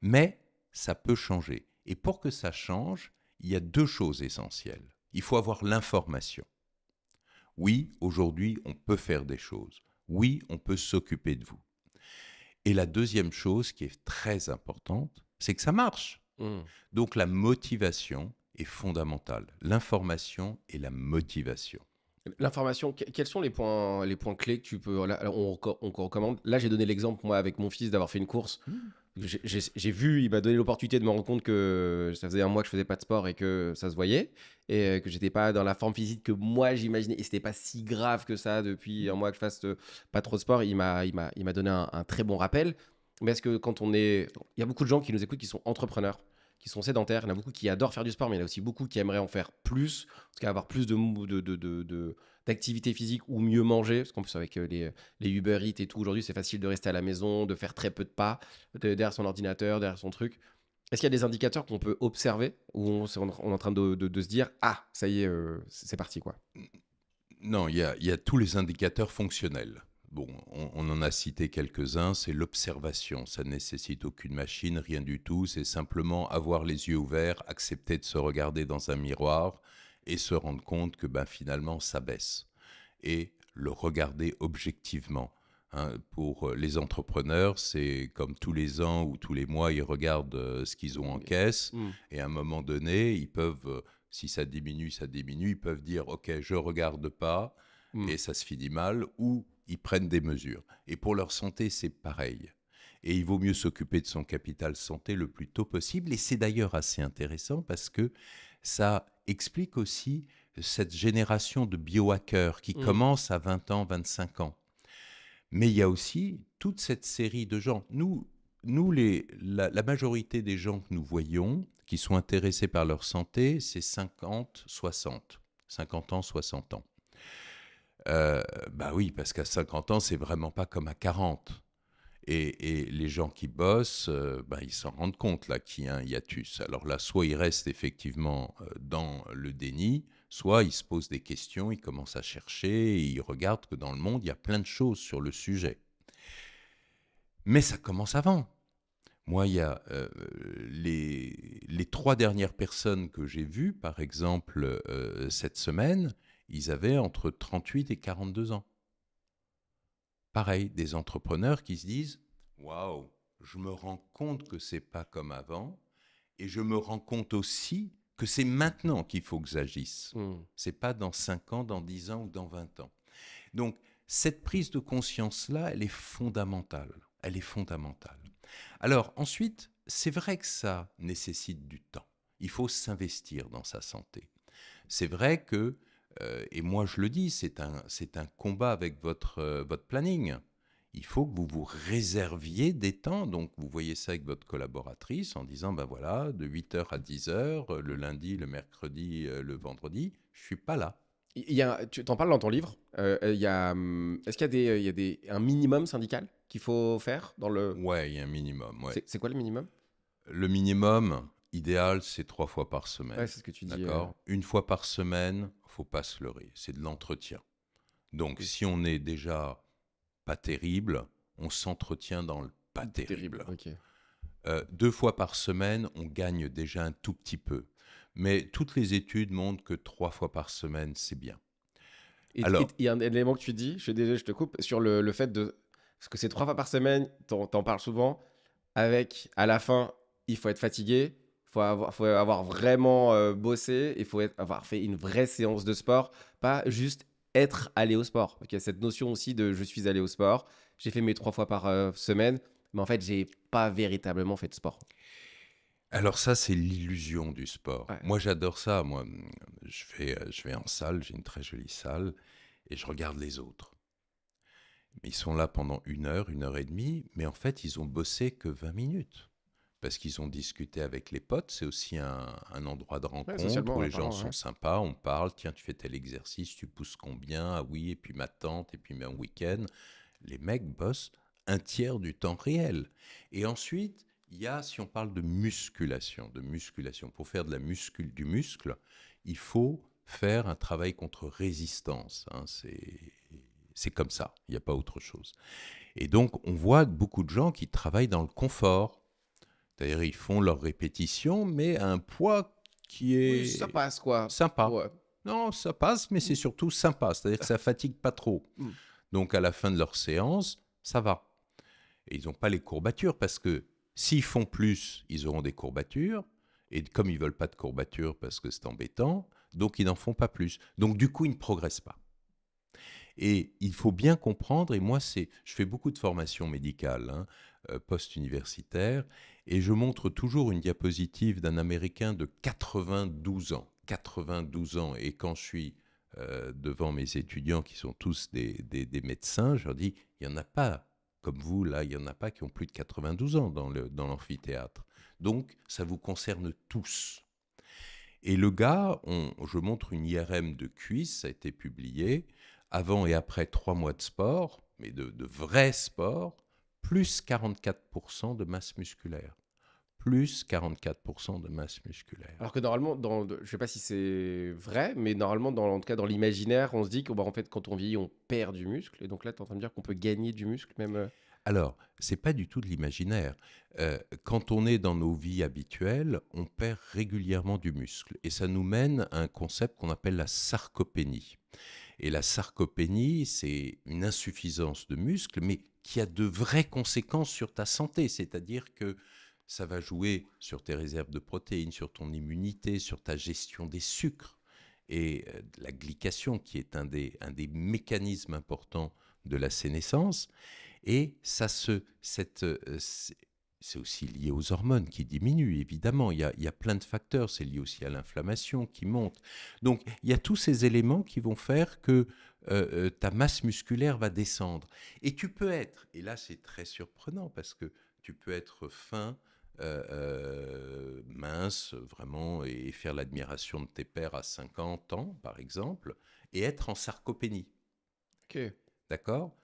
Mais ça peut changer. Et pour que ça change, il y a deux choses essentielles. Il faut avoir l'information. Oui, aujourd'hui, on peut faire des choses. Oui, on peut s'occuper de vous. Et la deuxième chose qui est très importante, c'est que ça marche. Hmm. Donc la motivation est fondamentale. L'information et la motivation. L'information, quels sont les points clés que tu peux. Là, on recommande. Là, j'ai donné l'exemple, moi, avec mon fils, d'avoir fait une course. Hmm. J'ai vu, il m'a donné l'opportunité de me rendre compte que ça faisait un mois que je faisais pas de sport et que ça se voyait. Et que j'étais pas dans la forme physique que moi j'imaginais. Et c'était pas si grave que ça depuis un mois que je fasse pas trop de sport. Il m'a donné un très bon rappel. Mais est-ce que quand on est. Il y a beaucoup de gens qui nous écoutent qui sont entrepreneurs, qui sont sédentaires. Il y en a beaucoup qui adorent faire du sport, mais il y en a aussi beaucoup qui aimeraient en faire plus. Parce qu'avoir plus d'activité physique ou mieux manger. Parce qu'en plus, avec les Uber Eats et tout, aujourd'hui, c'est facile de rester à la maison, de faire très peu de pas derrière son ordinateur, derrière son truc. Est-ce qu'il y a des indicateurs qu'on peut observer où on est en train de se dire ah, ça y est, c'est parti quoi. Non, il y a tous les indicateurs fonctionnels. Bon, on en a cité quelques-uns, c'est l'observation. Ça ne nécessite aucune machine, rien du tout. C'est simplement avoir les yeux ouverts, accepter de se regarder dans un miroir et se rendre compte que ben, finalement, ça baisse. Et le regarder objectivement. Hein. Pour les entrepreneurs, c'est comme tous les ans ou tous les mois, ils regardent ce qu'ils ont en caisse. Hmm. Et à un moment donné, ils peuvent, si ça diminue, ça diminue. Ils peuvent dire, OK, je regarde pas Hmm. et ça se finit mal, ou ils prennent des mesures. Et pour leur santé, c'est pareil. Et il vaut mieux s'occuper de son capital santé le plus tôt possible. Et c'est d'ailleurs assez intéressant parce que ça explique aussi cette génération de biohackers qui Hmm. commence à 20 ans, 25 ans. Mais il y a aussi toute cette série de gens. Nous la majorité des gens que nous voyons, qui sont intéressés par leur santé, c'est 50, 60. 50 ans, 60 ans. Bah oui, parce qu'à 50 ans, c'est vraiment pas comme à 40. Et les gens qui bossent, ben, ils s'en rendent compte là qu'il y a un hiatus. Alors là, soit ils restent effectivement dans le déni, soit ils se posent des questions, ils commencent à chercher, et ils regardent que dans le monde, il y a plein de choses sur le sujet. Mais ça commence avant. Moi, il y a les 3 dernières personnes que j'ai vues, par exemple, cette semaine, ils avaient entre 38 et 42 ans. Pareil, des entrepreneurs qui se disent waouh, je me rends compte que c'est pas comme avant, et je me rends compte aussi que c'est maintenant qu'il faut que j'agisse. Hmm. C'est pas dans 5 ans, dans 10 ans ou dans 20 ans. Donc, cette prise de conscience-là, elle est fondamentale. Elle est fondamentale. Alors, ensuite, c'est vrai que ça nécessite du temps. Il faut s'investir dans sa santé. C'est vrai que, et moi je le dis, c'est un combat avec votre planning. Il faut que vous vous réserviez des temps. Donc, vous voyez ça avec votre collaboratrice en disant, ben voilà, de 8 heures à 10 heures, le lundi, le mercredi, le vendredi, je suis pas là. Tu t'en parles dans ton livre. Est-ce qu'il y a un minimum syndical qu'il faut faire dans le. Ouais, il y a un minimum, ouais. C'est quoi le minimum? Le minimum idéal, c'est 3 fois par Ouais, semaine. c'est ce que tu dis. D'accord? Une fois par semaine, faut pas se leurrer. C'est de l'entretien. Donc, Oui, si on est déjà pas terrible, on s'entretient dans le pas terrible. terrible. Ok. 2 fois par semaine, on gagne déjà un tout petit peu. Mais toutes les études montrent que 3 fois par semaine, c'est bien. Et Alors, il y a un élément que tu dis, je suis désolé, je te coupe, sur le fait de. Parce que c'est 3 fois par semaine, t'en parles souvent, avec à la fin, il faut être fatigué, Faut avoir vraiment bossé, il faut avoir fait une vraie séance de sport, pas juste être allé au sport. Donc, il y a cette notion aussi de je suis allé au sport, j'ai fait mes 3 fois par semaine, mais en fait, j'ai pas véritablement fait de sport. Alors ça, c'est l'illusion du sport. Ouais, Moi, j'adore ça. Moi, je vais en salle, j'ai une très jolie salle, et je regarde les autres. Ils sont là pendant une heure et demie, mais en fait, ils ont bossé que 20 minutes. Parce qu'ils ont discuté avec les potes, c'est aussi un endroit de ouais, rencontre où socialement les gens parlant, sont ouais. sympas, on parle, tiens, tu fais tel exercice, tu pousses combien, ah oui, et puis ma tante, et puis mon week-end. Les mecs bossent un tiers du temps réel. Et ensuite, il y a, si on parle de musculation, pour faire du muscle, il faut faire un travail contre résistance. Hein, c'est comme ça, il n'y a pas autre chose. Et donc, on voit beaucoup de gens qui travaillent dans le confort. C'est-à-dire, ils font leurs répétitions, mais à un poids qui Oui, ça est passe quoi. sympa. Ouais. Non, ça passe, mais c'est Mm. surtout sympa. C'est-à-dire que ça fatigue pas trop. Mm. Donc, à la fin de leur séance, ça va. Et ils n'ont pas les courbatures parce que s'ils font plus, ils auront des courbatures. Et comme ils veulent pas de courbatures parce que c'est embêtant, donc ils n'en font pas plus. Donc, du coup, ils ne progressent pas. Et il faut bien comprendre, et moi, je fais beaucoup de formations médicales, hein, post-universitaires, et je montre toujours une diapositive d'un Américain de 92 ans. 92 ans. Et quand je suis devant mes étudiants qui sont tous des médecins, je leur dis, il n'y en a pas, comme vous, là, il n'y en a pas qui ont plus de 92 ans dans l'amphithéâtre. Donc, ça vous concerne tous. Et le gars, je montre une IRM de cuisse, ça a été publié, avant et après 3 mois de sport, mais de vrai sport, plus 44% de masse musculaire. Plus 44% de masse musculaire. Alors que normalement, je sais pas si c'est vrai, mais normalement, en tout cas dans l'imaginaire, on se dit que bah, en fait, quand on vieillit, on perd du muscle. Et donc là, tu es en train de dire qu'on peut gagner du muscle même. Alors, c'est pas du tout de l'imaginaire. Quand on est dans nos vies habituelles, on perd régulièrement du muscle. Et ça nous mène à un concept qu'on appelle la sarcopénie. Et la sarcopénie, c'est une insuffisance de muscle, mais qui a de vraies conséquences sur ta santé. C'est-à-dire que ça va jouer sur tes réserves de protéines, sur ton immunité, sur ta gestion des sucres et la glycation, qui est un des mécanismes importants de la sénescence. Et c'est aussi lié aux hormones qui diminuent, évidemment. Il y a plein de facteurs. C'est lié aussi à l'inflammation qui monte. Donc, il y a tous ces éléments qui vont faire que ta masse musculaire va descendre. Et tu peux être, et là c'est très surprenant parce que tu peux être fin, mince, vraiment, et faire l'admiration de tes pairs à 50 ans, par exemple, et être en sarcopénie. Ok. D'accord?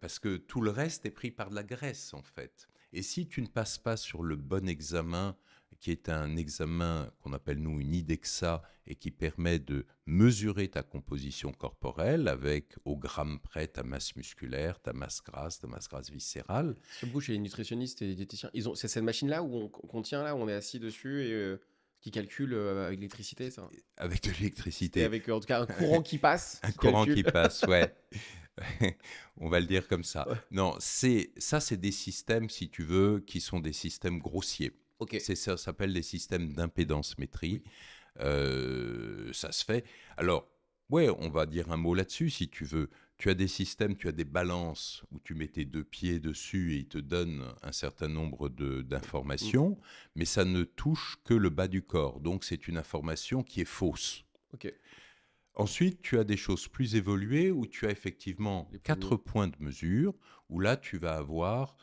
Parce que tout le reste est pris par de la graisse, en fait. Et si tu ne passes pas sur le bon examen, qui est un examen qu'on appelle nous une IDEXA, et qui permet de mesurer ta composition corporelle avec au gramme près ta masse musculaire, ta masse grasse viscérale, Parce que beaucoup chez les nutritionnistes et les diététiciens, c'est cette machine-là où qu'on tient là, où on est assis dessus et qui calcule avec l'électricité, ça. avec de Et l'électricité, avec en tout cas un courant qui passe, un qui courant calcule. qui passe, ouais. On va le dire comme ça. Ouais. Non, c'est des systèmes, si tu veux, qui sont des systèmes grossiers. Ok. Ça s'appelle des systèmes d'impédance-métrie. Oui. Ça se fait. Alors, ouais, on va dire un mot là-dessus, si tu veux. Tu as des systèmes, tu as des balances où tu mets tes 2 pieds dessus et ils te donnent un certain nombre Mm. d'informations, mais ça ne touche que le bas du corps. Donc, c'est une information qui est fausse. Ok. Ensuite, tu as des choses plus évoluées où tu as effectivement Les 4 poignets. points de mesure, où là, tu vas avoir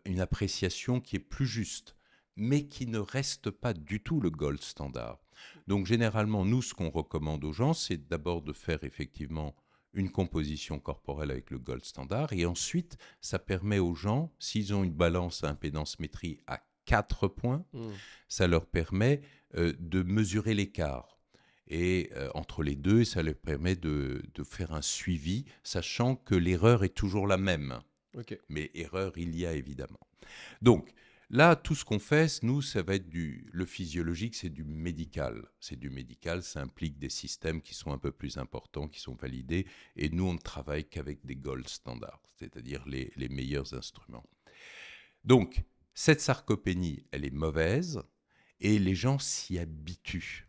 une appréciation qui est plus juste, mais qui ne reste pas du tout le gold standard. Donc, généralement, nous, ce qu'on recommande aux gens, c'est d'abord de faire effectivement une composition corporelle avec le gold standard, et ensuite, ça permet aux gens, s'ils ont une balance à impédance-métrie à 4 points, Mm. ça leur permet de mesurer l'écart et entre les deux, ça leur permet de faire un suivi, sachant que l'erreur est toujours la même. Ok. Mais erreur, il y a évidemment. Donc, là, tout ce qu'on fait, nous, ça va être le physiologique, c'est du médical. C'est du médical, ça implique des systèmes qui sont un peu plus importants, qui sont validés, et nous, on ne travaille qu'avec des gold standards, c'est-à-dire les meilleurs instruments. Donc, cette sarcopénie, elle est mauvaise, Et les gens s'y habituent,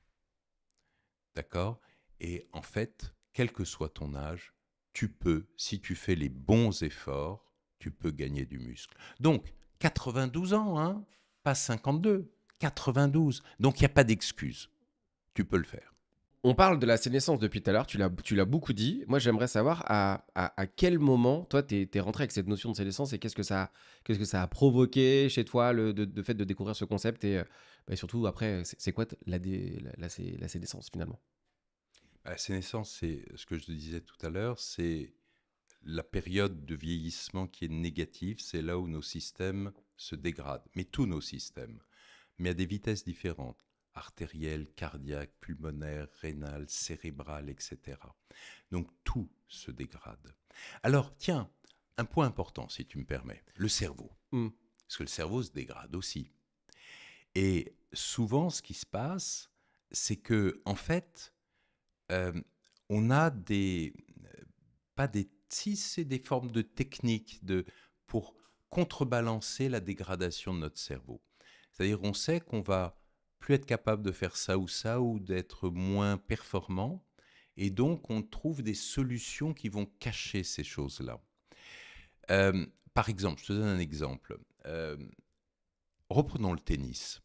d'accord? Et en fait, quel que soit ton âge, tu peux, si tu fais les bons efforts, tu peux gagner du muscle. Donc, 92 ans, hein, pas 52, 92. Donc, il n'y a pas d'excuse. Tu peux le faire. On parle de la sénescence depuis tout à l'heure, tu l'as beaucoup dit. Moi, j'aimerais savoir à quel moment, toi, t'es rentré avec cette notion de sénescence et qu'est-ce que ça a provoqué chez toi, le fait de découvrir ce concept et bah, surtout, après, c'est quoi la sénescence finalement? La sénescence, c'est ce que je te disais tout à l'heure, c'est la période de vieillissement qui est négative, c'est là où nos systèmes se dégradent, mais tous nos systèmes, mais à des vitesses différentes, artérielles, cardiaques, pulmonaires, rénales, cérébrales, etc. Donc tout se dégrade. Alors tiens, un point important si tu me permets, le cerveau, Hmm. parce que le cerveau se dégrade aussi. Et souvent ce qui se passe, c'est que en fait, euh, on a pas des, si c'est des formes de techniques pour contrebalancer la dégradation de notre cerveau. C'est-à-dire on sait qu'on va plus être capable de faire ça ou d'être moins performant, et donc on trouve des solutions qui vont cacher ces choses-là. Par exemple, je te donne un exemple. Reprenons le tennis.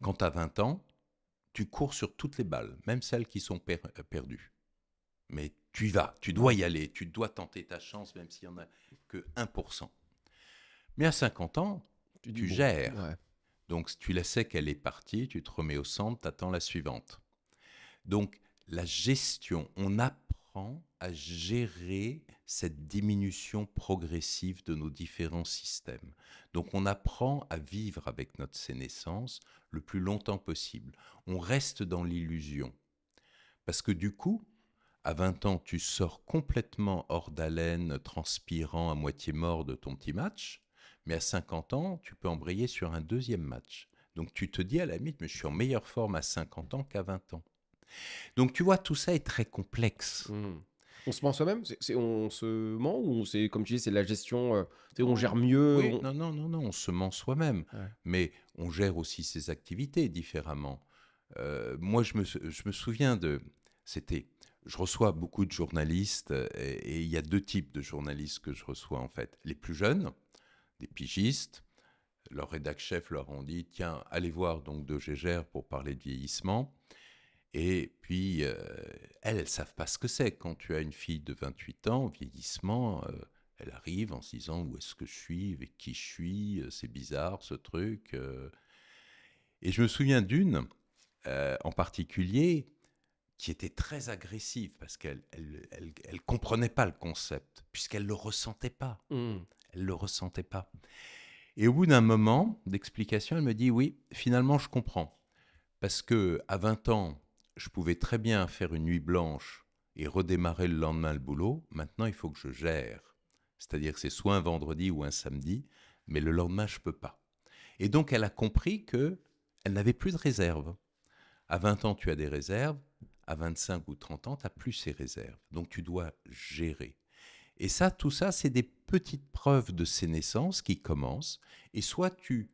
Quand tu as 20 ans, tu cours sur toutes les balles, même celles qui sont perdues. Mais tu y vas, tu dois Ouais. y aller, tu dois tenter ta chance, même s'il n'y en a que 1%. Mais à 50 ans, Tu dis tu bon, gères. ouais. Donc, si tu la sais qu'elle est partie, tu te remets au centre, tu attends la suivante. Donc, la gestion, on apprend à gérer cette diminution progressive de nos différents systèmes. Donc, on apprend à vivre avec notre sénescence le plus longtemps possible. On reste dans l'illusion. Parce que du coup, à 20 ans, tu sors complètement hors d'haleine, transpirant, à moitié mort de ton petit match. Mais à 50 ans, tu peux embrayer sur un deuxième match. Donc tu te dis à la limite, mais je suis en meilleure forme à 50 ans qu'à 20 ans. Donc tu vois, tout ça est très complexe. Hmm. On se ment soi-même? On se ment ou c'est comme tu dis, c'est de la gestion, tu sais, on Non, gère mieux, oui, non, non, non, non, on se ment soi-même. Ouais. Mais on gère aussi ses activités différemment. Moi, je me souviens de... C'était... Je reçois beaucoup de journalistes et il y a deux types de journalistes que je reçois en fait. Les plus jeunes, des pigistes, leur rédac chef leur ont dit tiens, allez voir donc de Gégère pour parler de vieillissement. Et puis, elles ne savent pas ce que c'est. Quand tu as une fille de 28 ans, vieillissement, elle arrive en se disant où est-ce que je suis, avec qui je suis, c'est bizarre ce truc. Et je me souviens d'une en particulier qui était très agressive parce qu'elle comprenait pas le concept, puisqu'elle ne le ressentait pas. Hmm. Elle le ressentait pas. Et au bout d'un moment d'explication, elle me dit oui, finalement je comprends. Parce que à 20 ans, je pouvais très bien faire une nuit blanche et redémarrer le lendemain le boulot. Maintenant, il faut que je gère. C'est-à-dire que c'est soit un vendredi ou un samedi, mais le lendemain, je peux pas. Et donc, elle a compris que elle n'avait plus de réserve. À 20 ans, tu as des réserves. À 25 ou 30 ans, tu n'as plus ces réserves. Donc, tu dois gérer. Et ça, tout ça, c'est des petites preuves de sénescence qui commencent. Et soit tu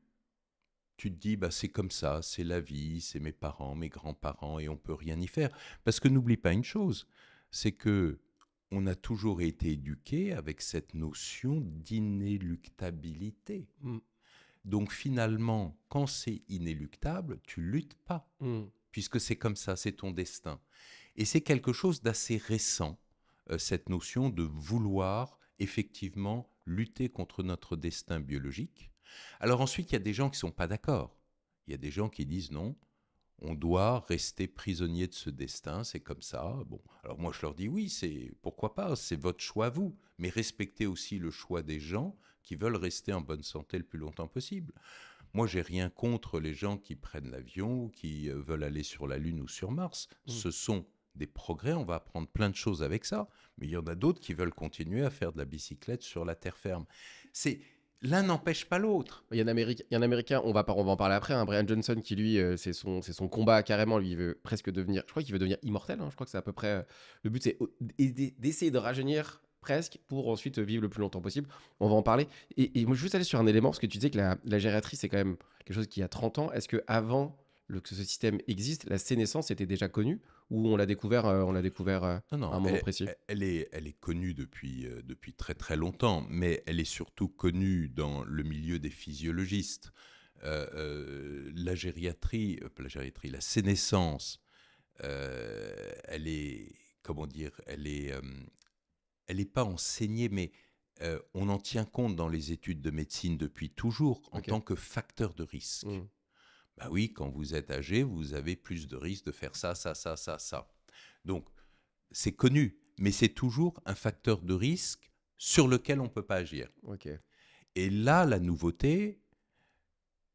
te dis, bah, c'est comme ça, c'est la vie, c'est mes parents, mes grands-parents, et on peut rien y faire. Parce que n'oublie pas une chose, c'est que on a toujours été éduqué avec cette notion d'inéluctabilité. Hmm. Donc finalement, quand c'est inéluctable, tu luttes pas, Hmm. puisque c'est comme ça, c'est ton destin. Et c'est quelque chose d'assez récent, cette notion de vouloir effectivement lutter contre notre destin biologique. Alors ensuite, il y a des gens qui ne sont pas d'accord. Il y a des gens qui disent non, on doit rester prisonnier de ce destin, c'est comme ça. Bon, alors moi je leur dis oui, c'est pourquoi pas, c'est votre choix à vous, mais respectez aussi le choix des gens qui veulent rester en bonne santé le plus longtemps possible. Moi, j'ai rien contre les gens qui prennent l'avion, qui veulent aller sur la Lune ou sur Mars. Hmm. Ce sont des progrès, on va apprendre plein de choses avec ça. Mais il y en a d'autres qui veulent continuer à faire de la bicyclette sur la terre ferme. C'est L'un n'empêche pas l'autre. Il y a un Américain, on va en parler après, hein, Brian Johnson, qui lui, c'est son combat carrément. Lui, il veut presque devenir, je crois qu'il veut devenir immortel, hein, je crois que c'est à peu près. Le but, c'est d'essayer de rajeunir presque pour ensuite vivre le plus longtemps possible. On va en parler. Et moi, je veux juste aller sur un élément, parce que tu disais que la gériatrie, c'est quand même quelque chose qui a 30 ans. Est-ce que avant que ce système existe, la sénescence était déjà connue ou on l'a découvert Non, à non, un moment précis? elle est connue depuis très très longtemps, mais elle est surtout connue dans le milieu des physiologistes. La gériatrie, pas la gériatrie, la sénescence, elle est, comment dire, elle est pas enseignée, mais on en tient compte dans les études de médecine depuis toujours en Ok. tant que facteur de risque. Hmm. Bah oui, quand vous êtes âgé, vous avez plus de risques de faire ça, ça, ça, ça, ça. Donc, c'est connu, mais c'est toujours un facteur de risque sur lequel on ne peut pas agir. Ok. Et là, la nouveauté,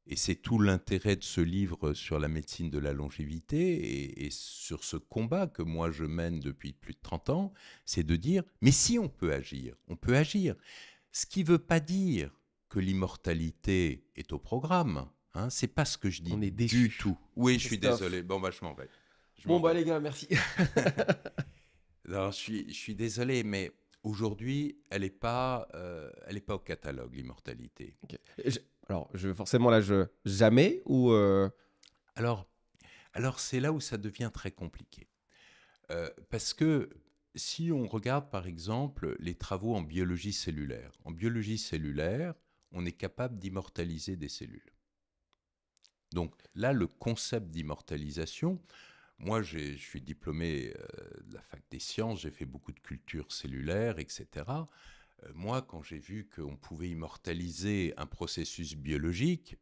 et c'est tout l'intérêt de ce livre sur la médecine de la longévité et sur ce combat que moi je mène depuis plus de 30 ans, c'est de dire, mais si on peut agir, on peut agir. Ce qui ne veut pas dire que l'immortalité est au programme. Hein, c'est pas ce que je dis On est du déçus. tout. Oui, je suis Christophe. désolé. Bon, bah, je m'en vais. Je Bon m'en bah vais. les gars, merci. Non, je suis désolé, mais aujourd'hui, elle est pas au catalogue, l'immortalité. Ok. Alors, forcément là, jamais ou Alors, alors c'est là où ça devient très compliqué. Parce que si on regarde par exemple les travaux en biologie cellulaire, on est capable d'immortaliser des cellules. Donc là, le concept d'immortalisation, moi je suis diplômé de la fac des sciences, j'ai fait beaucoup de culture cellulaire, etc. Moi, quand j'ai vu qu'on pouvait immortaliser un processus biologique,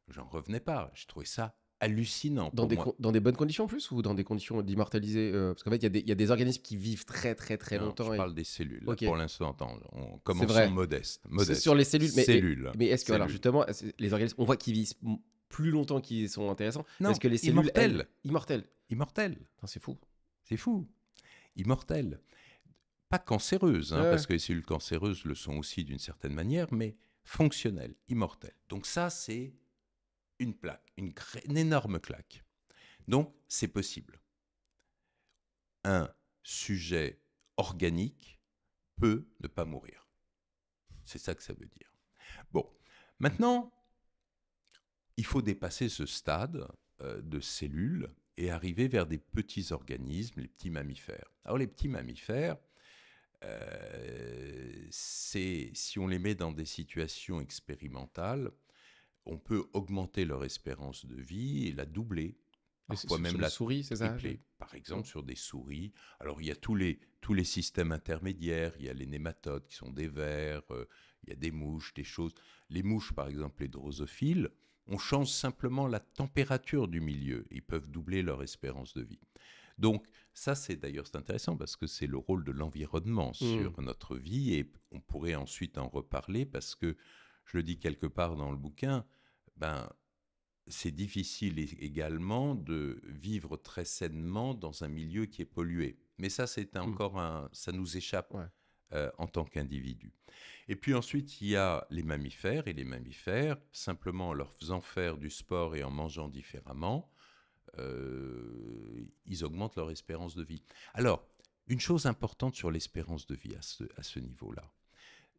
j'en revenais pas. Je trouvais ça hallucinant pour moi. dans des bonnes conditions en plus ou dans des conditions d'immortaliser parce qu'en fait, il y a des organismes qui vivent très très très Non, je longtemps et parle des cellules. Là, ok, pour l'instant, c'est commençons vrai. modeste. Sur les Modeste. cellules, Cellules. mais est-ce que alors Cellules. justement, les organismes, on voit qu'ils vivent plus longtemps qu'ils sont intéressants, mais est-ce Non, que les cellules, elles, immortel. immortelles, Immortel. putain, c'est fou. C'est fou. Immortel. Pas cancéreuse, Ouais, hein, ouais. parce que les cellules cancéreuses le sont aussi d'une certaine manière, mais fonctionnelles, immortelles. Donc ça, c'est une plaque, une énorme claque. Donc, c'est possible. Un sujet organique peut ne pas mourir. C'est ça que ça veut dire. Bon, maintenant, il faut dépasser ce stade de cellules et arriver vers des petits organismes, les petits mammifères. Alors les petits mammifères, si on les met dans des situations expérimentales, on peut augmenter leur espérance de vie et la doubler, parfois Sur même les la souris, c'est ça? tripler. Par Hmm. exemple, sur des souris. Alors, il y a tous les systèmes intermédiaires. Il y a les nématodes qui sont des vers, il y a des mouches, des choses. Les mouches, par exemple, les drosophiles, on change simplement la température du milieu. Ils peuvent doubler leur espérance de vie. Donc, ça, c'est intéressant parce que c'est le rôle de l'environnement Hmm. sur notre vie et on pourrait ensuite en reparler parce que, je le dis quelque part dans le bouquin, ben, c'est difficile également de vivre très sainement dans un milieu qui est pollué. Mais ça, Hmm. ça nous échappe Ouais. en tant qu'individu. Et puis ensuite, il y a les mammifères, et les mammifères, simplement en leur faisant faire du sport et en mangeant différemment, ils augmentent leur espérance de vie. Alors, une chose importante sur l'espérance de vie à ce niveau-là,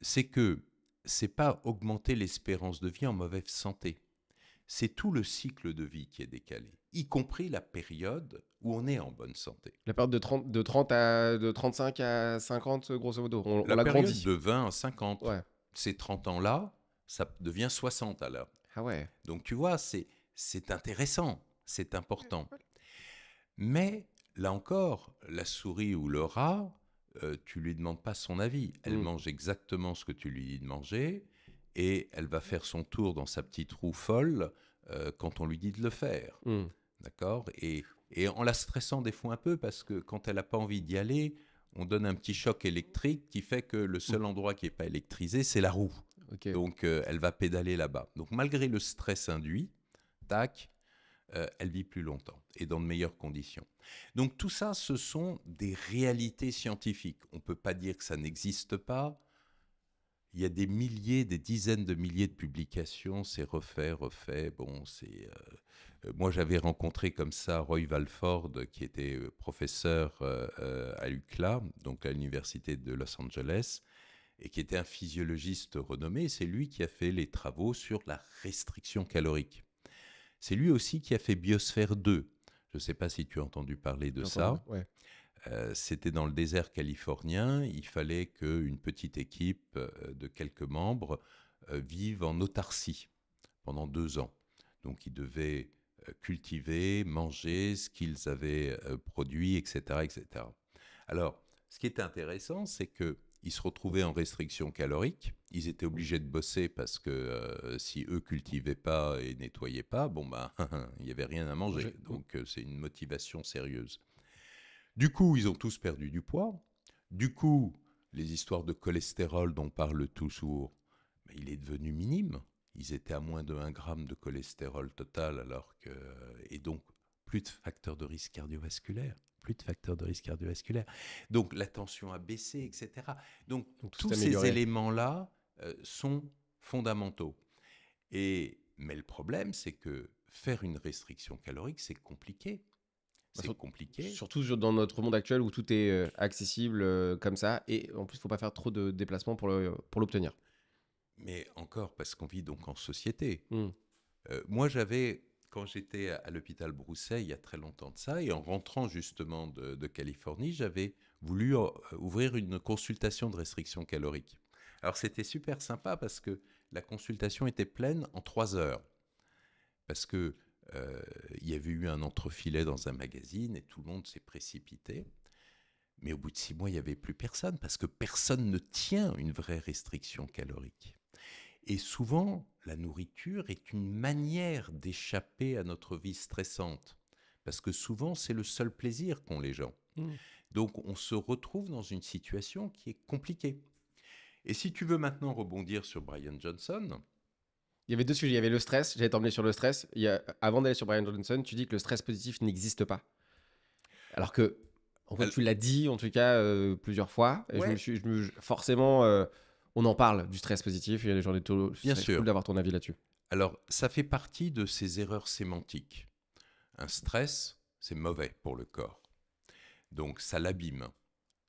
c'est que c'est pas augmenter l'espérance de vie en mauvaise santé. C'est tout le cycle de vie qui est décalé, y compris la période où on est en bonne santé. La période de 35 à 50, grosso modo, on La l'a période grandi. de 20 à 50, Ouais. ces 30 ans-là, ça devient 60 à l'heure. Ah ouais. Donc tu vois, c'est intéressant, c'est important. Mais là encore, la souris ou le rat, tu lui demandes pas son avis. Elle Hmm. mange exactement ce que tu lui dis de manger et elle va faire son tour dans sa petite roue folle quand on lui dit de le faire. Hmm. D'accord et en la stressant des fois un peu parce que quand elle n'a pas envie d'y aller, on donne un petit choc électrique qui fait que le Hmm. seul endroit qui n'est pas électrisé, c'est la roue. Ok. Donc elle va pédaler là-bas. Donc malgré le stress induit, tac, elle vit plus longtemps et dans de meilleures conditions. Donc tout ça, ce sont des réalités scientifiques. On ne peut pas dire que ça n'existe pas. Il y a des milliers, des dizaines de milliers de publications, c'est refait, refait. Bon, moi, j'avais rencontré comme ça Roy Walford, qui était professeur à UCLA, donc à l'université de Los Angeles, et qui était un physiologiste renommé. C'est lui qui a fait les travaux sur la restriction calorique. C'est lui aussi qui a fait Biosphère 2. Je ne sais pas si tu as entendu parler de J'ai entendu, ça. ouais. C'était dans le désert californien. Il fallait qu'une petite équipe de quelques membres vive en autarcie pendant 2 ans. Donc, ils devaient cultiver, manger ce qu'ils avaient produit, etc., etc. Alors, ce qui était intéressant, c'est qu'ils se retrouvaient en restriction calorique. Ils étaient obligés de bosser parce que si eux cultivaient pas et nettoyaient pas, bon ben, il y avait rien à manger. Donc, c'est une motivation sérieuse. Du coup, ils ont tous perdu du poids. Du coup, les histoires de cholestérol dont on parle toujours, mais il est devenu minime. Ils étaient à moins de 1 gramme de cholestérol total, alors que... Et donc, plus de facteurs de risque cardiovasculaire. Plus de facteurs de risque cardiovasculaire. Donc, la tension a baissé, etc. Donc, Donc tout tous s'est ces amélioré. éléments-là sont fondamentaux. Mais le problème, c'est que faire une restriction calorique, c'est compliqué. Bah, C'est compliqué. surtout dans notre monde actuel où tout est accessible comme ça. Et en plus, il ne faut pas faire trop de déplacements pour l'obtenir. Mais encore, parce qu'on vit donc en société. Hmm. Moi, quand j'étais à l'hôpital Broussais, il y a très longtemps de ça, et en rentrant justement de Californie, j'avais voulu ouvrir une consultation de restriction calorique. Alors, c'était super sympa parce que la consultation était pleine en 3 heures. Parce que il y avait eu un entrefilet dans un magazine et tout le monde s'est précipité. Mais au bout de 6 mois, il n'y avait plus personne parce que personne ne tient une vraie restriction calorique. Et souvent, la nourriture est une manière d'échapper à notre vie stressante. Parce que souvent, c'est le seul plaisir qu'ont les gens. Hmm. Donc, on se retrouve dans une situation qui est compliquée. Et si tu veux maintenant rebondir sur Brian Johnson, Il y avait deux sujets. Il y avait le stress. J'allais t'emmener sur le stress. Avant d'aller sur Brian Johnson, tu dis que le stress positif n'existe pas. Alors que, en fait, elle- tu l'as dit en tout cas plusieurs fois. Et ouais, forcément, on en parle du stress positif. Et ce bien serait cool sûr. d'avoir ton avis là-dessus. Alors, ça fait partie de ces erreurs sémantiques. Un stress, c'est mauvais pour le corps. Donc, ça l'abîme.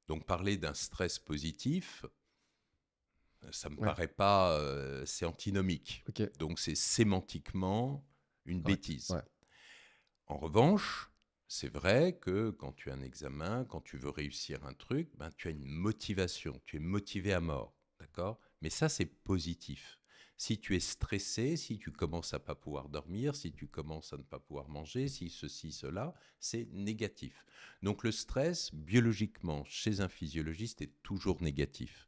Donc, parler d'un stress positif, ça me Ouais, paraît pas, c'est antinomique. ok, Donc c'est sémantiquement une correct. bêtise. Ouais. En revanche, c'est vrai que quand tu as un examen, quand tu veux réussir un truc, ben, tu as une motivation, tu es motivé à mort, d'accord? Mais ça, c'est positif. Si tu es stressé, si tu commences à pas pouvoir dormir, si tu commences à ne pas pouvoir manger, si ceci, cela, c'est négatif. Donc le stress, biologiquement, chez un physiologiste, est toujours négatif.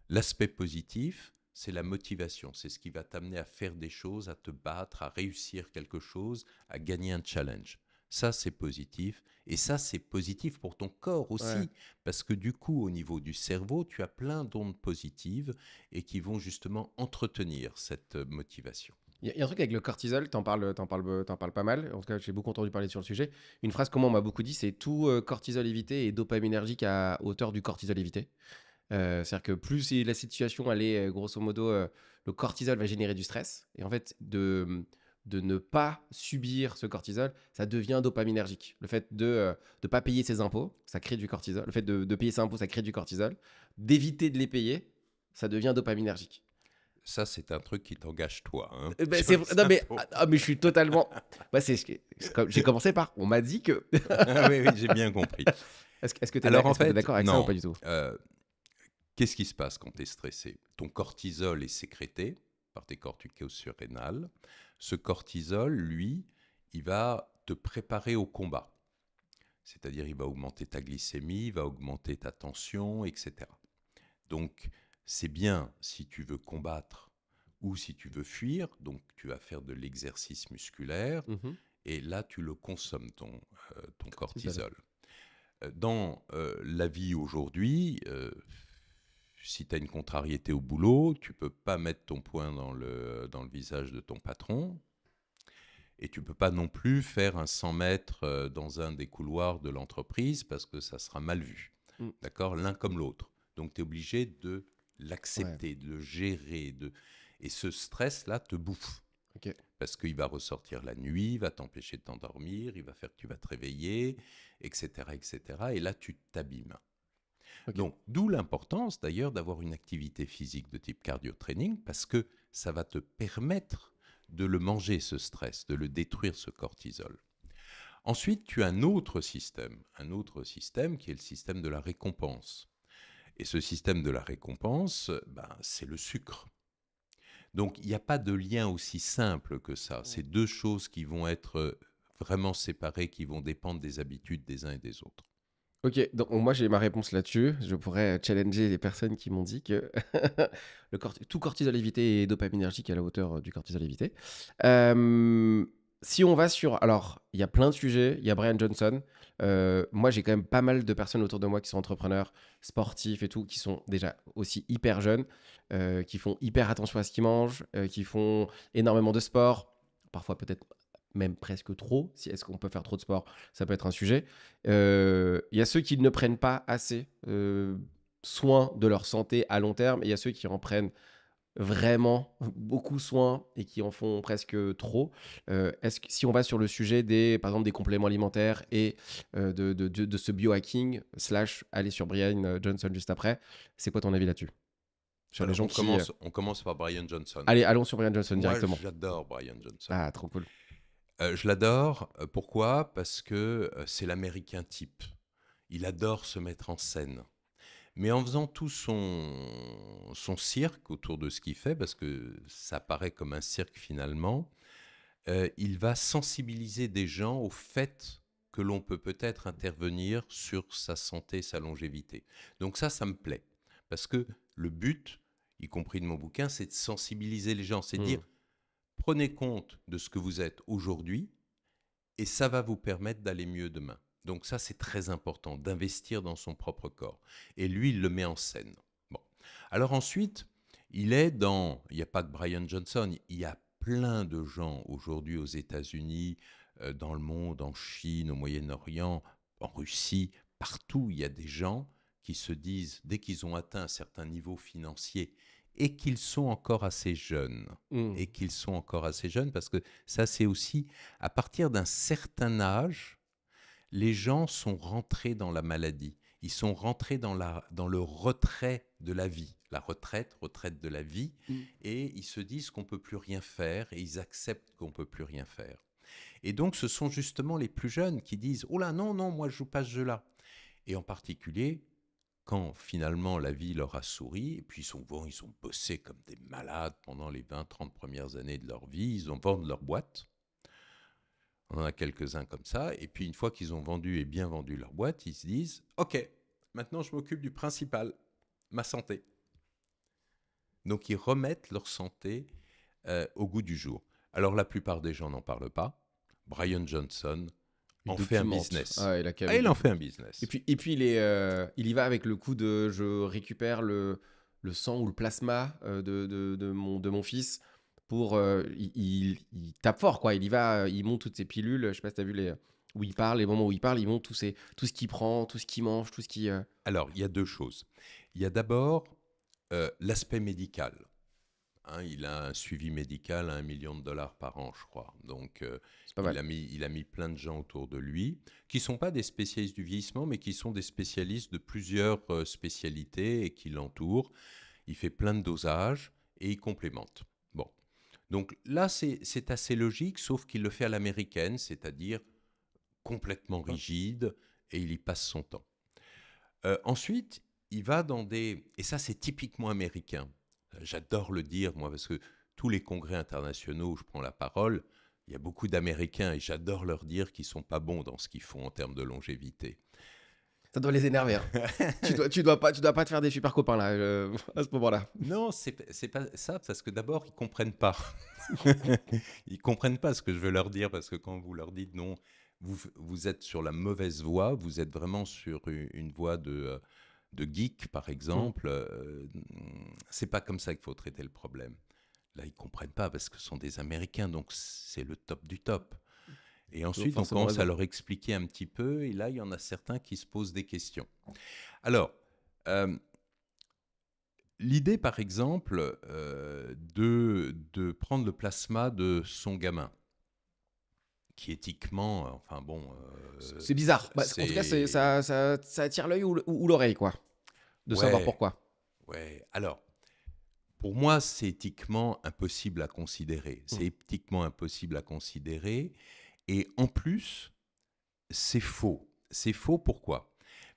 L'aspect positif, c'est la motivation, c'est ce qui va t'amener à faire des choses, à te battre, à réussir quelque chose, à gagner un challenge. Ça, c'est positif. Et ça, c'est positif pour ton corps Ouais. aussi, parce que du coup, au niveau du cerveau, tu as plein d'ondes positives et qui vont justement entretenir cette motivation. Il y a un truc avec le cortisol, t'en parles pas mal. En tout cas, j'ai beaucoup entendu parler sur le sujet. Une phrase qu'on m'a beaucoup dit, c'est tout cortisol évité et dopaminergique à hauteur du cortisol évité. C'est-à-dire que plus la situation, elle est grosso modo, le cortisol va générer du stress. Et en fait, de ne pas subir ce cortisol, ça devient dopaminergique. Le fait de ne pas payer ses impôts, ça crée du cortisol. Le fait de payer ses impôts, ça crée du cortisol. D'éviter de les payer, ça devient dopaminergique. Ça, c'est un truc qui t'engage toi, hein, Ben, sur les non, impôts. mais je suis totalement. Bah, j'ai commencé par. On m'a dit que. Oui, oui, j'ai bien compris. Est-ce que tu Alors en es fait, d'accord avec ça ou pas non. du tout? Qu'est-ce qui se passe quand tu es stressé? Ton cortisol est sécrété par tes corticosteroïdes surrénales. Ce cortisol, lui, il va te préparer au combat. C'est-à-dire, il va augmenter ta glycémie, il va augmenter ta tension, etc. Donc, c'est bien si tu veux combattre ou si tu veux fuir. Donc, tu vas faire de l'exercice musculaire Mhm. et là, tu le consommes, ton Cortisol. cortisol. Dans la vie aujourd'hui, si tu as une contrariété au boulot, tu peux pas mettre ton poing dans le visage de ton patron et tu peux pas non plus faire un 100 mètres dans un des couloirs de l'entreprise parce que ça sera mal vu. Mm. D'accord? L'un comme l'autre. Donc tu es obligé de Ouais, l'accepter, de le gérer. Et ce stress-là te bouffe. ok. Parce qu'il va ressortir la nuit, il va t'empêcher de t'endormir, il va faire que tu vas te réveiller, etc., etc. Et là, tu t'abîmes. Ok. Donc, d'où l'importance d'ailleurs d'avoir une activité physique de type cardio-training, parce que ça va te permettre de le manger, ce stress, de le détruire, ce cortisol. Ensuite, tu as un autre système qui est le système de la récompense. Et ce système de la récompense, c'est le sucre. Donc, il n'y a pas de lien aussi simple que ça. C'est deux choses qui vont être vraiment séparées, qui vont dépendre des habitudes des uns et des autres. Ok, donc moi j'ai ma réponse là-dessus. Je pourrais challenger les personnes qui m'ont dit que tout cortisol évité et dopaminergique à la hauteur du cortisol évité. Si on va sur... Alors, il y a plein de sujets. Il y a Brian Johnson. Moi, j'ai quand même pas mal de personnes autour de moi qui sont entrepreneurs, sportifs et tout, qui sont déjà aussi hyper jeunes, qui font hyper attention à ce qu'ils mangent, qui font énormément de sport, parfois peut-être même presque trop. Si est-ce qu'on peut faire trop de sport, ça peut être un sujet. Il y a ceux qui ne prennent pas assez soin de leur santé à long terme, et il y a ceux qui en prennent vraiment beaucoup soin et qui en font presque trop. Est-ce que si on va sur le sujet des, par exemple, des compléments alimentaires et de ce biohacking / aller sur Brian Johnson juste après, c'est quoi ton avis là-dessus? Sur les Alors, gens on commence par Brian Johnson. Allez, allons sur Brian Johnson Moi, directement. j'adore Brian Johnson. Ah, trop cool. Je l'adore. Pourquoi? Parce que c'est l'américain type. Il adore se mettre en scène. Mais en faisant tout son cirque autour de ce qu'il fait, parce que ça paraît comme un cirque finalement, il va sensibiliser des gens au fait que l'on peut peut-être intervenir sur sa santé, sa longévité. Donc ça me plaît. Parce que le but, y compris de mon bouquin, c'est de sensibiliser les gens. C'est de dire, prenez compte de ce que vous êtes aujourd'hui et ça va vous permettre d'aller mieux demain. Donc ça, c'est très important, d'investir dans son propre corps. Et lui, il le met en scène. Bon. Alors ensuite, il n'y a pas que Brian Johnson, il y a plein de gens aujourd'hui aux États-Unis, dans le monde, en Chine, au Moyen-Orient, en Russie, partout, il y a des gens qui se disent, dès qu'ils ont atteint un certain niveau financier, et qu'ils sont encore assez jeunes, parce que ça, c'est aussi, à partir d'un certain âge, les gens sont rentrés dans la maladie. Ils sont rentrés dans le retrait de la vie. La retraite de la vie. Et ils se disent qu'on ne peut plus rien faire et ils acceptent qu'on ne peut plus rien faire. Et donc, ce sont justement les plus jeunes qui disent « Oh là, non, moi, je joue pas ce jeu-là ». Et en particulier, quand finalement la vie leur a souri, et puis souvent ils ont bossé comme des malades pendant les 20-30 premières années de leur vie, ils ont vendu leur boîte. On en a quelques-uns comme ça. Et puis, une fois qu'ils ont vendu et bien vendu leur boîte, ils se disent « Ok, maintenant je m'occupe du principal, ma santé. » Donc, ils remettent leur santé au goût du jour. Alors, la plupart des gens n'en parlent pas. Brian Johnson en fait un business. Ah, il en fait un business. Et puis il y va avec le coup de je récupère le sang ou le plasma de mon fils pour il tape fort quoi. Il y va, il monte toutes ses pilules. Je sais pas si t'as vu où il parle, les moments où il parle, il monte tout ce qu'il prend, tout ce qu'il mange, tout ce qui. Alors il y a deux choses. Il y a d'abord l'aspect médical. Il a un suivi médical à $1 million par an, je crois. Donc, C'est pas mal. il a mis plein de gens autour de lui, qui ne sont pas des spécialistes du vieillissement, mais qui sont des spécialistes de plusieurs spécialités et qui l'entourent. Il fait plein de dosages et il complémente. Bon. Donc là, c'est assez logique, sauf qu'il le fait à l'américaine, c'est-à-dire complètement rigide, et il y passe son temps. Ensuite, il va dans des... Et ça, c'est typiquement américain. J'adore le dire, moi, parce que tous les congrès internationaux où je prends la parole, il y a beaucoup d'Américains et j'adore leur dire qu'ils ne sont pas bons dans ce qu'ils font en termes de longévité. Ça doit les énerver. Hein. tu dois pas te faire des super copains là à ce moment-là. Non, c'est pas ça, parce que d'abord ils comprennent pas. Ils comprennent pas ce que je veux leur dire, parce que quand vous leur dites non, vous êtes sur la mauvaise voie, vous êtes vraiment sur une voie de geek, par exemple, c'est pas comme ça qu'il faut traiter le problème. Là, ils comprennent pas parce que ce sont des Américains, donc c'est le top du top. Et ensuite, on commence à leur expliquer un petit peu, et là, il y en a certains qui se posent des questions. Alors, l'idée, par exemple, de prendre le plasma de son gamin, qui éthiquement, enfin bon... c'est bizarre. En tout cas, ça attire l'œil ou l'oreille, quoi. De savoir pourquoi. Ouais, alors, Pour moi, c'est éthiquement impossible à considérer. Mm. C'est éthiquement impossible à considérer. Et en plus, c'est faux. C'est faux pourquoi?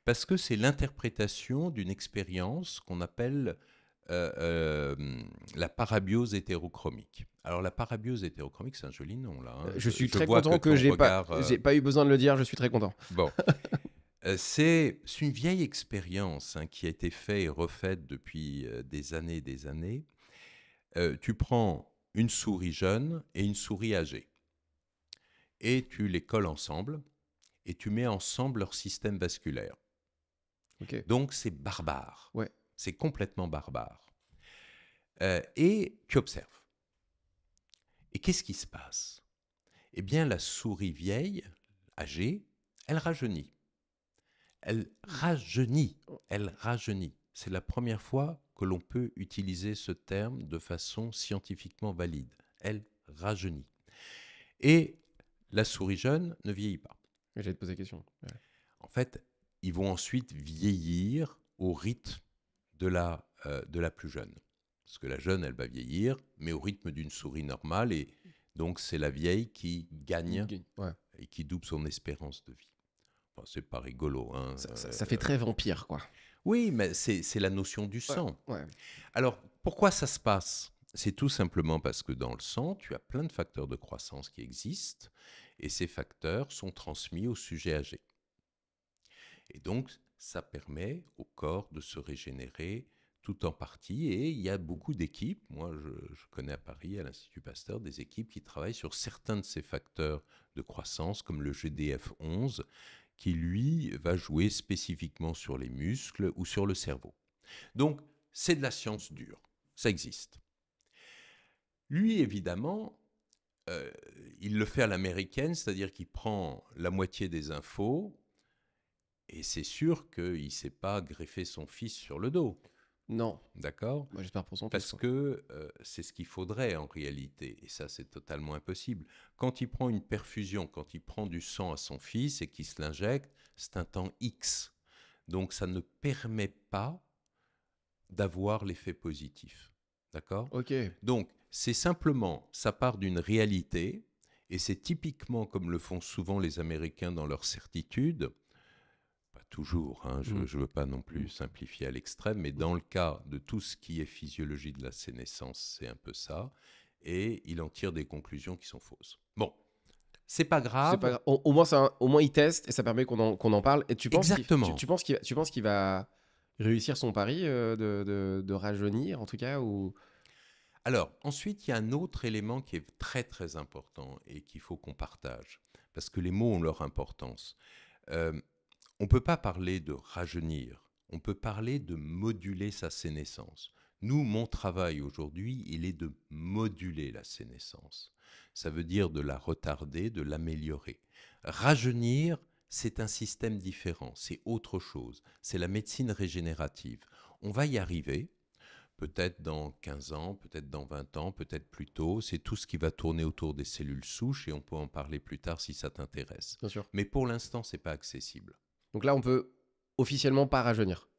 Parce que c'est l'interprétation d'une expérience qu'on appelle euh, la parabiose hétérochromique. Alors la parabiose hétérochromique, c'est un joli nom là, hein. Je suis Je très vois que content que ton regard... j'ai pas eu besoin de le dire, je suis très content. Bon, c'est une vieille expérience hein, qui a été faite et refaite depuis des années et des années. Tu prends une souris jeune et une souris âgée et tu les colles ensemble et tu mets ensemble leur système vasculaire. Ok. Donc c'est barbare. Ouais. C'est complètement barbare. Et tu observes. Et qu'est-ce qui se passe? Eh bien, la souris vieille, âgée, elle rajeunit. Elle rajeunit. Elle rajeunit. C'est la première fois que l'on peut utiliser ce terme de façon scientifiquement valide. Elle rajeunit. Et la souris jeune ne vieillit pas. J'allais te poser la question. Ouais. En fait, ils vont ensuite vieillir au rythme de la plus jeune. Parce que la jeune, elle va vieillir, mais au rythme d'une souris normale. Et donc, c'est la vieille qui gagne Ouais. et qui double son espérance de vie. Enfin, c'est pas rigolo. Hein. Ça fait très vampire, quoi. Oui, mais c'est la notion du sang. Ouais. Alors, pourquoi ça se passe? C'est tout simplement parce que dans le sang, tu as plein de facteurs de croissance qui existent, et ces facteurs sont transmis au sujet âgé. Et donc, ça permet au corps de se régénérer tout en partie. Et il y a beaucoup d'équipes, moi je connais à Paris, à l'Institut Pasteur, des équipes qui travaillent sur certains de ces facteurs de croissance, comme le GDF11, qui lui va jouer spécifiquement sur les muscles ou sur le cerveau. Donc, c'est de la science dure, ça existe. Lui, évidemment, il le fait à l'américaine, c'est-à-dire qu'il prend la moitié des infos, et c'est sûr qu'il ne s'est pas greffé son fils sur le dos. Non. D'accord? Moi, j'espère pour son Parce fils. que c'est ce qu'il faudrait en réalité. Et ça, c'est totalement impossible. Quand il prend une perfusion, quand il prend du sang à son fils et qu'il se l'injecte, c'est un temps X. Donc, ça ne permet pas d'avoir l'effet positif. D'accord? Ok. Donc, c'est simplement, ça part d'une réalité, et c'est typiquement comme le font souvent les Américains dans leur certitude. Pas toujours, hein, je ne veux pas non plus simplifier à l'extrême, mais dans le cas de tout ce qui est physiologie de la sénescence, c'est un peu ça, et il en tire des conclusions qui sont fausses. Bon, c'est pas C'est pas grave. grave. Au moins, au moins, il teste et ça permet qu'on en parle. Et Exactement. tu penses qu'il va réussir son pari de rajeunir, en tout cas ou... Alors, ensuite, il y a un autre élément qui est très très important et qu'il faut qu'on partage, parce que les mots ont leur importance. On ne peut pas parler de rajeunir, on peut parler de moduler sa sénescence. Nous, mon travail aujourd'hui, il est de moduler la sénescence. Ça veut dire de la retarder, de l'améliorer. Rajeunir, c'est un système différent, c'est autre chose. C'est la médecine régénérative. On va y arriver, peut-être dans 15 ans, peut-être dans 20 ans, peut-être plus tôt. C'est tout ce qui va tourner autour des cellules souches et on peut en parler plus tard si ça t'intéresse. Bien sûr. Mais pour l'instant, ce n'est pas accessible. Donc là, on peut officiellement pas rajeunir.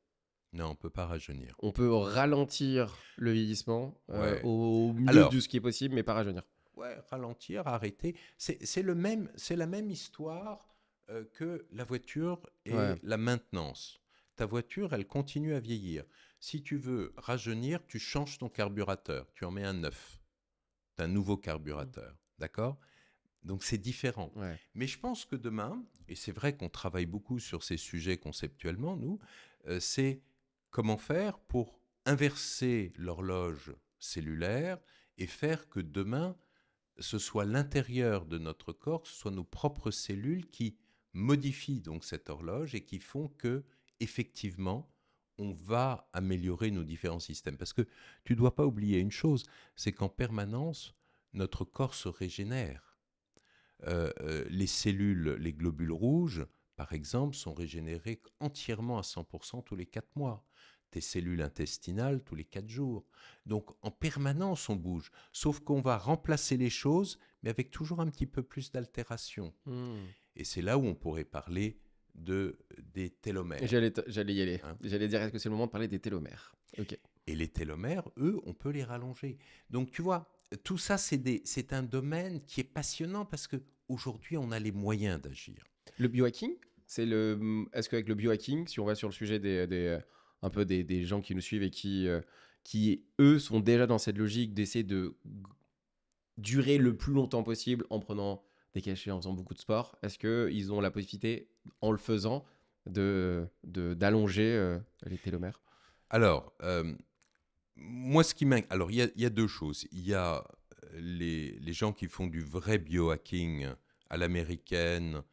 Non, on ne peut pas rajeunir. On peut ralentir le vieillissement Ouais. au mieux Alors, de ce qui est possible, mais pas rajeunir. ouais, ralentir, arrêter. C'est la même histoire que la voiture et Ouais. la maintenance. Ta voiture, elle continue à vieillir. Si tu veux rajeunir, tu changes ton carburateur. Tu en mets un neuf. Tu as un nouveau carburateur. D'accord? Donc c'est différent. Ouais. Mais je pense que demain, et c'est vrai qu'on travaille beaucoup sur ces sujets conceptuellement, nous, c'est comment faire pour inverser l'horloge cellulaire et faire que demain, ce soit l'intérieur de notre corps, ce soit nos propres cellules qui modifient donc cette horloge et qui font que, effectivement, on va améliorer nos différents systèmes. Parce que tu ne dois pas oublier une chose, c'est qu'en permanence, notre corps se régénère. Les cellules, les globules rouges, par exemple, sont régénérés entièrement à 100% tous les 4 mois. Tes cellules intestinales tous les 4 jours. Donc en permanence on bouge, sauf qu'on va remplacer les choses, mais avec toujours un petit peu plus d'altération. Et c'est là où on pourrait parler des télomères. J'allais y aller. Hein. J'allais dire, est-ce que c'est le moment de parler des télomères? Ok. Et les télomères, eux, on peut les rallonger. Donc, tu vois, tout ça, c'est un domaine qui est passionnant parce qu'aujourd'hui, on a les moyens d'agir. Le biohacking, est-ce qu'avec le biohacking, si on va sur le sujet un peu des gens qui nous suivent et qui, eux, sont déjà dans cette logique d'essayer de durer le plus longtemps possible en prenant des cachets, en faisant beaucoup de sport, est-ce qu'ils ont la possibilité, en le faisant, d'allonger les télomères? Alors, moi, ce qui m'inquiète, alors il y a deux choses. Il y a les gens qui font du vrai biohacking à l'américaine.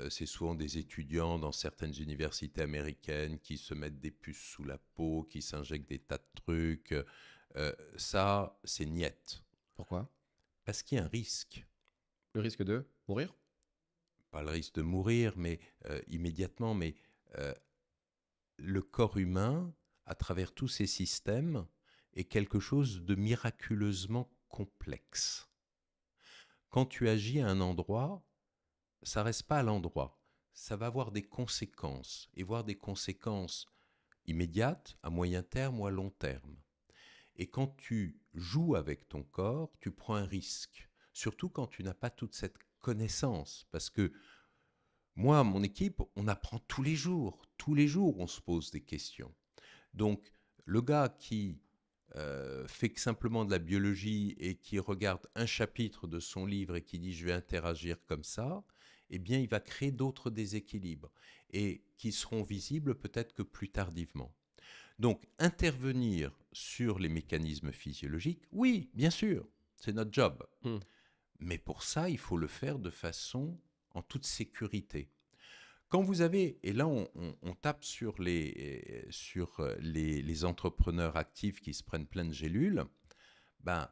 C'est souvent des étudiants dans certaines universités américaines qui se mettent des puces sous la peau, qui s'injectent des tas de trucs. Ça, c'est niette. Pourquoi? Parce qu'il y a un risque. Le risque de mourir? Pas le risque de mourir, mais immédiatement, mais euh, le corps humain, à travers tous ces systèmes, est quelque chose de miraculeusement complexe. Quand tu agis à un endroit, ça ne reste pas à l'endroit. Ça va avoir des conséquences, et voir des conséquences immédiates, à moyen terme ou à long terme. Et quand tu joues avec ton corps, tu prends un risque, surtout quand tu n'as pas toute cette connaissance, parce que moi, mon équipe, on apprend tous les jours on se pose des questions. Donc, le gars qui fait que simplement de la biologie et qui regarde un chapitre de son livre et qui dit je vais interagir comme ça, eh bien, il va créer d'autres déséquilibres et qui seront visibles peut-être que plus tardivement. Donc, intervenir sur les mécanismes physiologiques, oui, bien sûr, c'est notre job. Hmm. Mais pour ça, il faut le faire de façon en toute sécurité. Quand vous avez, et là on tape sur les entrepreneurs actifs qui se prennent plein de gélules, ben,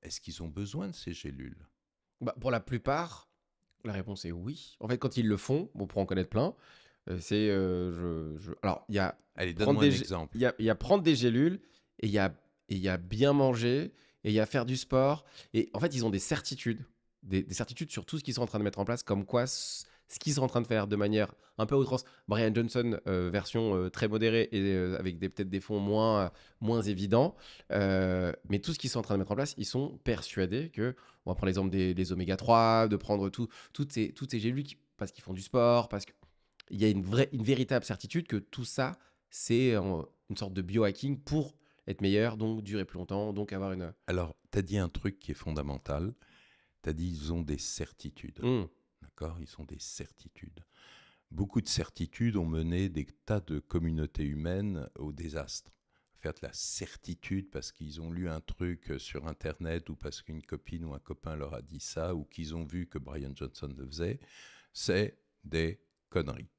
est-ce qu'ils ont besoin de ces gélules? Bah, pour la plupart, la réponse est oui. En fait, quand ils le font, bon, pour en connaître plein, c'est... Alors, il y a Allez, prendre donne-moi un des, exemple. il y a prendre des gélules, et il y a bien manger, et il y a faire du sport. Et en fait, ils ont des certitudes, des certitudes sur tout ce qu'ils sont en train de mettre en place, comme quoi ce qu'ils sont en train de faire de manière un peu à outrance. Brian Johnson, version très modérée et avec peut-être des fonds moins évidents. Mais tout ce qu'ils sont en train de mettre en place, ils sont persuadés que, on va prendre l'exemple des oméga 3, de prendre toutes ces gélules parce qu'ils font du sport, parce qu'il y a une véritable certitude que tout ça, c'est une sorte de biohacking pour être meilleur, donc durer plus longtemps, donc avoir une... Alors, tu as dit un truc qui est fondamental. Tu as dit ils ont des certitudes. Hmm. D'accord? Ils ont des certitudes. Beaucoup de certitudes ont mené des tas de communautés humaines au désastre. Faire de la certitude parce qu'ils ont lu un truc sur Internet ou parce qu'une copine ou un copain leur a dit ça ou qu'ils ont vu que Brian Johnson le faisait, c'est des conneries.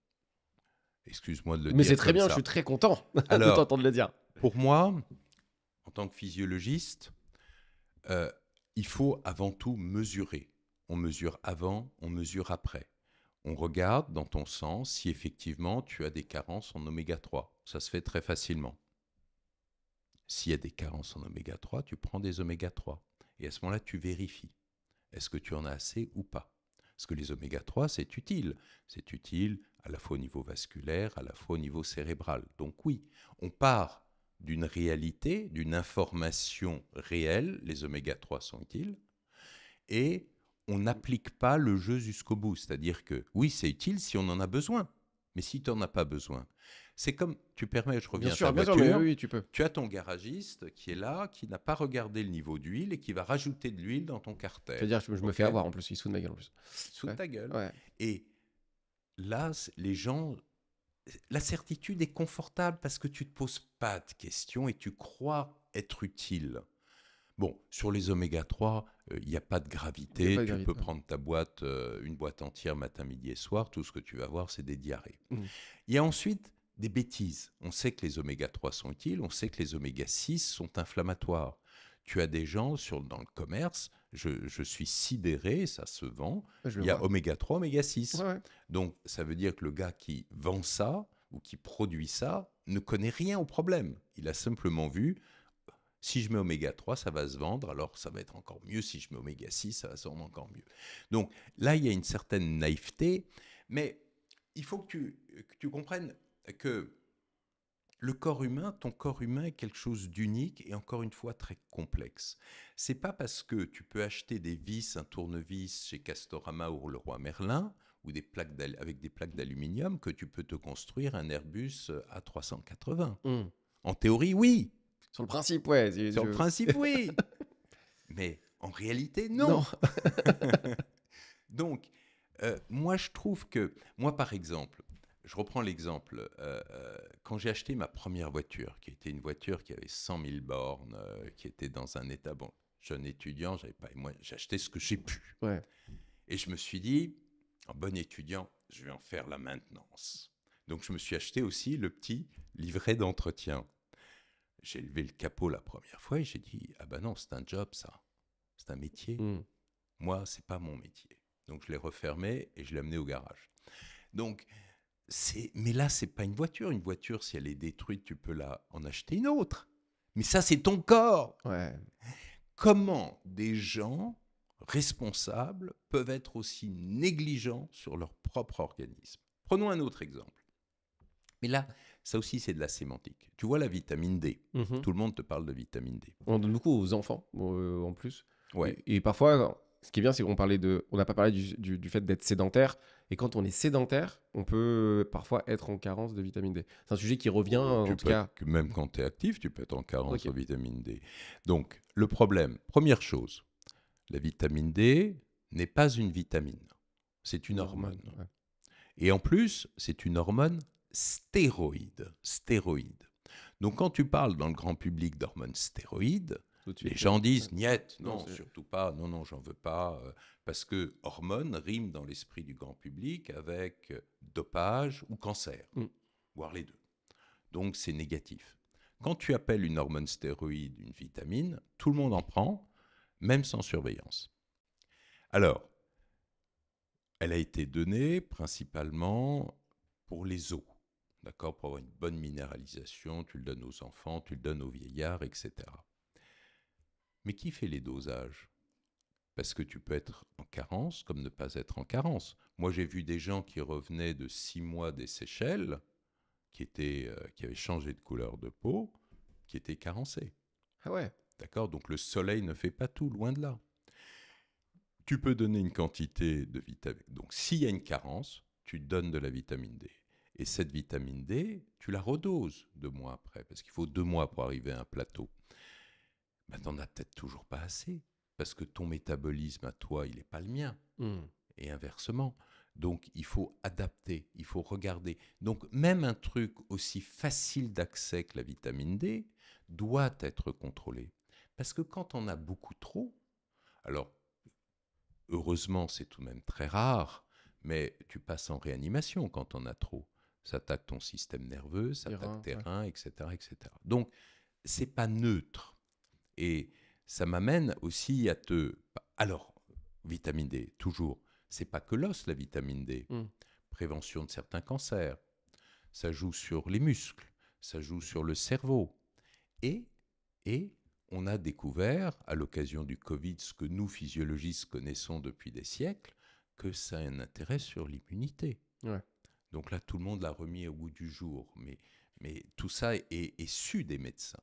Excuse-moi de le Mais c'est dire très comme bien, je ça. suis très content de Alors, t'entendre le dire. pour moi, en tant que physiologiste, euh, il faut avant tout mesurer. On mesure avant, on mesure après. On regarde dans ton sang si effectivement tu as des carences en oméga 3. Ça se fait très facilement. S'il y a des carences en oméga 3, tu prends des oméga 3. Et à ce moment-là, tu vérifies. Est-ce que tu en as assez ou pas? Parce que les oméga 3, c'est utile. C'est utile à la fois au niveau vasculaire, à la fois au niveau cérébral. Donc oui, on part d'une réalité, d'une information réelle, les oméga 3 sont utiles, et on n'applique pas le jeu jusqu'au bout. C'est-à-dire que oui, c'est utile si on en a besoin, mais si tu n'en as pas besoin, c'est comme, tu permets, je reviens à ta Bien sûr, mais voiture, oui, tu peux. tu as ton garagiste qui est là, qui n'a pas regardé le niveau d'huile et qui va rajouter de l'huile dans ton carter. C'est-à-dire, je me Ok? fais avoir en plus, il se fout de ma gueule en plus. Sous Ouais, ta gueule. ouais. Et là, les gens, la certitude est confortable parce que tu ne te poses pas de questions et tu crois être utile. Bon, sur les oméga 3, il n'y a pas de Il n'y a pas gravité. de Tu peux gravité. prendre ta boîte, une boîte entière matin, midi et soir. Tout ce que tu vas voir, c'est des diarrhées. Hmm. Il y a ensuite des bêtises. On sait que les oméga 3 sont utiles. On sait que les oméga 6 sont inflammatoires. Tu as des gens dans le commerce, je suis sidéré, ça se vend. Ouais, je Il le y a vois. oméga 3, oméga Ouais, 6. ouais. Donc, ça veut dire que le gars qui vend ça ou qui produit ça ne connaît rien au problème. Il a simplement vu si je mets oméga 3, ça va se vendre, alors ça va être encore mieux. Si je mets oméga 6, ça va se vendre encore mieux. Donc là, il y a une certaine naïveté, mais il faut que tu comprennes que Le corps humain, ton corps humain est quelque chose d'unique et encore une fois très complexe. C'est pas parce que tu peux acheter des vis, un tournevis chez Castorama ou Leroy Merlin ou avec des plaques d'aluminium que tu peux te construire un Airbus A380. Hmm. En théorie, oui. Sur le principe, ouais. Sur le principe, oui. Mais en réalité, Non. non. Donc, moi, je trouve que, moi, par exemple, je reprends l'exemple, quand j'ai acheté ma première voiture, qui était une voiture qui avait 100 000 bornes, qui était dans un état, bon, jeune étudiant, j'avais pas, moi, j'ai acheté ce que j'ai pu. Ouais. Et je me suis dit, en bon étudiant, je vais en faire la maintenance. Donc, je me suis acheté aussi le petit livret d'entretien. J'ai levé le capot la première fois et j'ai dit, ah ben non, c'est un job, ça. C'est un métier. Hmm. Moi, c'est pas mon métier. Donc, je l'ai refermé et je l'ai amené au garage. Donc, mais là, c'est pas une voiture. Une voiture, si elle est détruite, tu peux en acheter une autre. Mais ça, c'est ton corps. Ouais. Comment des gens responsables peuvent être aussi négligents sur leur propre organisme? Prenons un autre exemple. Mais là, ça aussi, c'est de la sémantique. Tu vois la vitamine D. Mhm. Tout le monde te parle de vitamine D. On donne beaucoup aux enfants, en plus. Ouais. Et parfois, ce qui est bien, c'est on n'a pas parlé du fait d'être sédentaire. Et quand on est sédentaire, on peut parfois être en carence de vitamine D. C'est un sujet qui revient, en tout cas. Même quand tu es actif, tu peux être en carence Ok. en vitamine D. Donc, le problème, première chose, la vitamine D n'est pas une vitamine, c'est une hormone. Ouais. Et en plus, c'est une hormone stéroïde. Stéroïde. Donc, quand tu parles dans le grand public d'hormones stéroïdes, Tout de les suite. gens disent niet, Non, non, surtout pas, non, non, j'en veux pas, parce que hormone rime dans l'esprit du grand public avec dopage ou cancer, voire les deux. Donc c'est négatif. Quand tu appelles une hormone stéroïde une vitamine, tout le monde en prend, même sans surveillance. Alors, elle a été donnée principalement pour les os, d'accord, pour avoir une bonne minéralisation, tu le donnes aux enfants, tu le donnes aux vieillards, etc. Mais qui fait les dosages? Parce que tu peux être en carence comme ne pas être en carence. Moi, j'ai vu des gens qui revenaient de 6 mois des Seychelles, qui avaient changé de couleur de peau, qui étaient carencés. Ah ouais. D'accord? Donc le soleil ne fait pas tout, loin de là. Tu peux donner une quantité de vitamine. Donc s'il y a une carence, tu donnes de la vitamine D. Et cette vitamine D, tu la redoses 2 mois après, parce qu'il faut 2 mois pour arriver à un plateau. Ben, tu n'en as peut-être toujours pas assez, parce que ton métabolisme à toi, il n'est pas le mien. Et inversement. Donc, il faut adapter, il faut regarder. Donc, même un truc aussi facile d'accès que la vitamine D doit être contrôlé. Parce que quand on a beaucoup trop, alors, heureusement, c'est tout de même très rare, mais tu passes en réanimation quand on a trop. Ça attaque ton système nerveux, ça attaque tes reins, etc., etc. Donc, c'est pas neutre. Et ça m'amène aussi à Alors, vitamine D, toujours. C'est pas que l'os, la vitamine D. Prévention de certains cancers. Ça joue sur les muscles. Ça joue sur le cerveau. Et on a découvert, à l'occasion du Covid, ce que nous, physiologistes, connaissons depuis des siècles, que ça a un intérêt sur l'immunité. Ouais. Donc là, tout le monde l'a remis au goût du jour. Mais tout ça est su des médecins.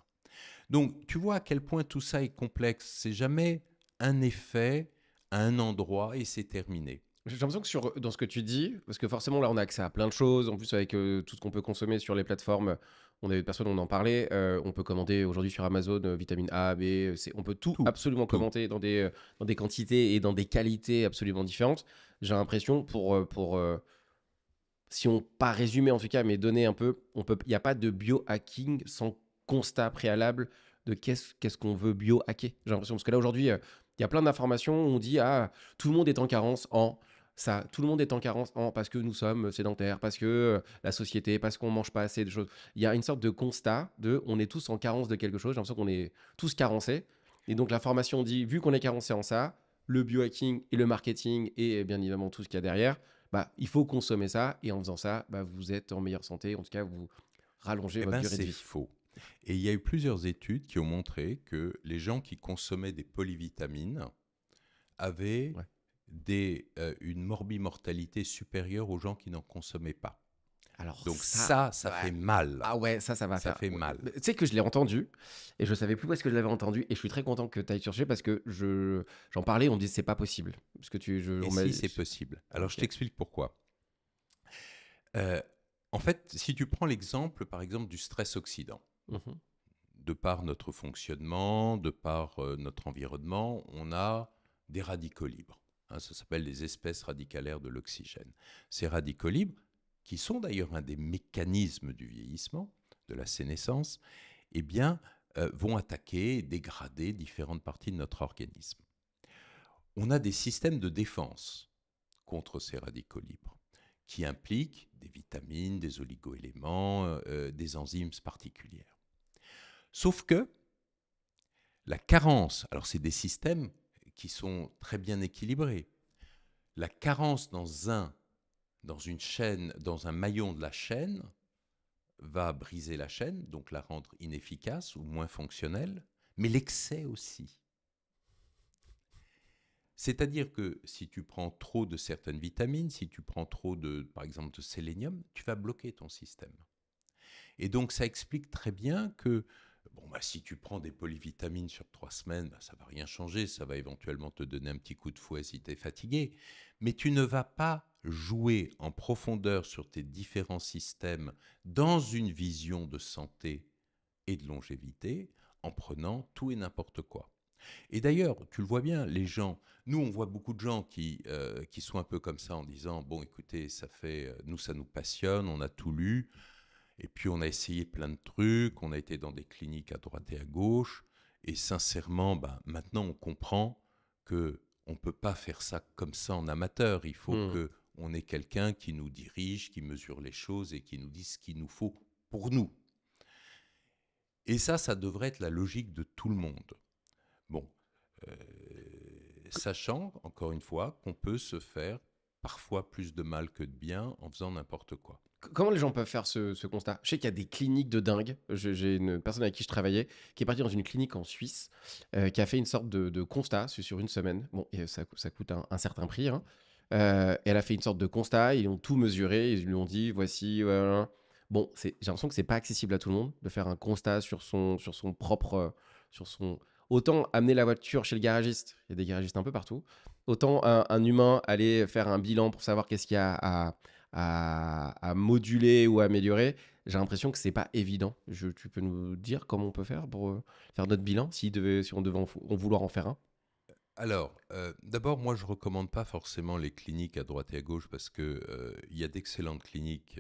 Donc, tu vois à quel point tout ça est complexe. C'est jamais un effet à un endroit et c'est terminé. J'ai l'impression que dans ce que tu dis, parce que forcément là on a accès à plein de choses, en plus avec tout ce qu'on peut consommer sur les plateformes, on a des personnes, on en parlait, on peut commander aujourd'hui sur Amazon vitamine A, B, C, on peut tout absolument tout. commenter dans des quantités et dans des qualités absolument différentes. J'ai l'impression si on pas résumer en tout cas, mais donner un peu, il n'y a pas de biohacking sans constat préalable de qu'est-ce qu'on veut biohacker. J'ai l'impression, parce que là aujourd'hui, il y a plein d'informations où on dit tout le monde est en carence en ça, tout le monde est en carence parce que nous sommes sédentaires, parce que la société, parce qu'on mange pas assez de choses. Il y a une sorte de constat on est tous en carence de quelque chose. J'ai l'impression qu'on est tous carencés. Et donc l'information dit, vu qu'on est carencé en ça, le biohacking et le marketing et bien évidemment tout ce qu'il y a derrière, il faut consommer ça. Et en faisant ça, vous êtes en meilleure santé. En tout cas, vous rallongez Eh votre bien, durée de c'est vie. faux. Et il y a eu plusieurs études qui ont montré que les gens qui consommaient des polyvitamines avaient une morbimortalité supérieure aux gens qui n'en consommaient pas. Alors Donc ça, ça ouais. fait mal. Ah ouais, ça va Ça faire. fait Ouais. mal. Mais tu sais que je l'ai entendu et je savais plus où est-ce que je l'avais entendu et je suis très content que tu ailles chercher parce que j'en parlais, on me dit c'est pas possible parce que Et on m'a si c'est possible. Alors je OK. t'explique pourquoi. Euh, En fait, si tu prends l'exemple, par exemple, du stress oxydant, Mhm. de par notre fonctionnement, de par notre environnement, on a des radicaux libres. Hein, ça s'appelle les espèces radicalaires de l'oxygène. Ces radicaux libres, qui sont d'ailleurs un des mécanismes du vieillissement, de la sénescence, eh bien, vont attaquer et dégrader différentes parties de notre organisme. On a des systèmes de défense contre ces radicaux libres qui impliquent des vitamines, des oligoéléments, des enzymes particulières. Sauf que la carence, alors c'est des systèmes qui sont très bien équilibrés, la carence dans une chaîne, dans un maillon de la chaîne, va briser la chaîne, donc la rendre inefficace ou moins fonctionnelle, mais l'excès aussi. C'est-à-dire que si tu prends trop de certaines vitamines, si tu prends trop de, par exemple, de sélénium, tu vas bloquer ton système. Et donc ça explique très bien que bon, bah, si tu prends des polyvitamines sur 3 semaines, bah, ça ne va rien changer, ça va éventuellement te donner un petit coup de fouet si tu es fatigué, mais tu ne vas pas jouer en profondeur sur tes différents systèmes dans une vision de santé et de longévité en prenant tout et n'importe quoi. Et d'ailleurs, tu le vois bien, les gens, nous on voit beaucoup de gens qui sont un peu comme ça en disant, bon écoutez, ça fait, nous ça nous passionne, on a tout lu, et puis on a essayé plein de trucs, on a été dans des cliniques à droite et à gauche, et sincèrement, ben, maintenant on comprend que on ne peut pas faire ça comme ça en amateur. Il faut Hmm. que on ait quelqu'un qui nous dirige, qui mesure les choses et qui nous dise ce qu'il nous faut pour nous. Et ça devrait être la logique de tout le monde. Bon, euh, sachant, encore une fois, qu'on peut se faire parfois plus de mal que de bien en faisant n'importe quoi. Comment les gens peuvent faire ce constat? Je sais qu'il y a des cliniques de dingue. J'ai une personne avec qui je travaillais qui est partie dans une clinique en Suisse, qui a fait une sorte de constat sur une semaine. Bon, et ça coûte un certain prix, hein. Elle a fait une sorte de constat, ils ont tout mesuré, ils lui ont dit voici. Voilà. Bon, j'ai l'impression que c'est pas accessible à tout le monde de faire un constat sur son propre. Sur son... Autant amener la voiture chez le garagiste, il y a des garagistes un peu partout, autant un humain aller faire un bilan pour savoir qu'est-ce qu'il y a à moduler ou à améliorer. J'ai l'impression que c'est pas évident. Tu peux nous dire comment on peut faire pour faire notre bilan si on devait en vouloir en faire un? Alors, d'abord, moi, je ne recommande pas forcément les cliniques à droite et à gauche parce que il y a d'excellentes cliniques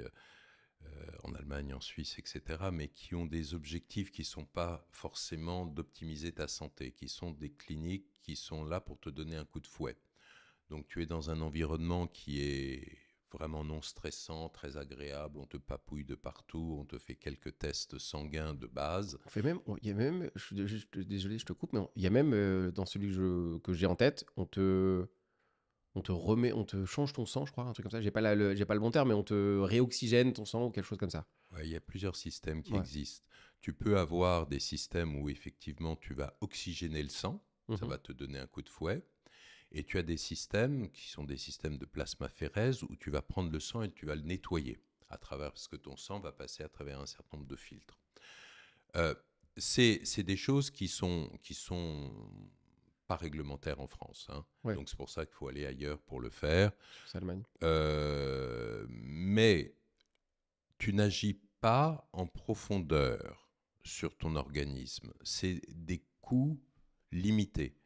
en Allemagne, en Suisse, etc., mais qui ont des objectifs qui ne sont pas forcément d'optimiser ta santé, qui sont des cliniques qui sont là pour te donner un coup de fouet. Donc, tu es dans un environnement qui est vraiment non stressant, très agréable, on te papouille de partout, on te fait quelques tests sanguins de base. On fait même, il y a même, désolé, je te coupe, mais il y a même dans celui que j'ai en tête, on te remet, on te change ton sang, je crois, un truc comme ça. J'ai pas le bon terme, mais on te réoxygène ton sang ou quelque chose comme ça. Ouais, il y a plusieurs systèmes qui Ouais. existent. Tu peux avoir des systèmes où effectivement tu vas oxygéner le sang, ça Mhm. va te donner un coup de fouet. Et tu as des systèmes qui sont des systèmes de plasmaphérèse où tu vas prendre le sang et tu vas le nettoyer à travers, parce que ton sang va passer à travers un certain nombre de filtres. Euh, c'est des choses qui sont pas réglementaires en France, hein. Ouais, Donc c'est pour ça qu'il faut aller ailleurs pour le faire. Suisse Allemagne. Mais tu n'agis pas en profondeur sur ton organisme. C'est des coûts limités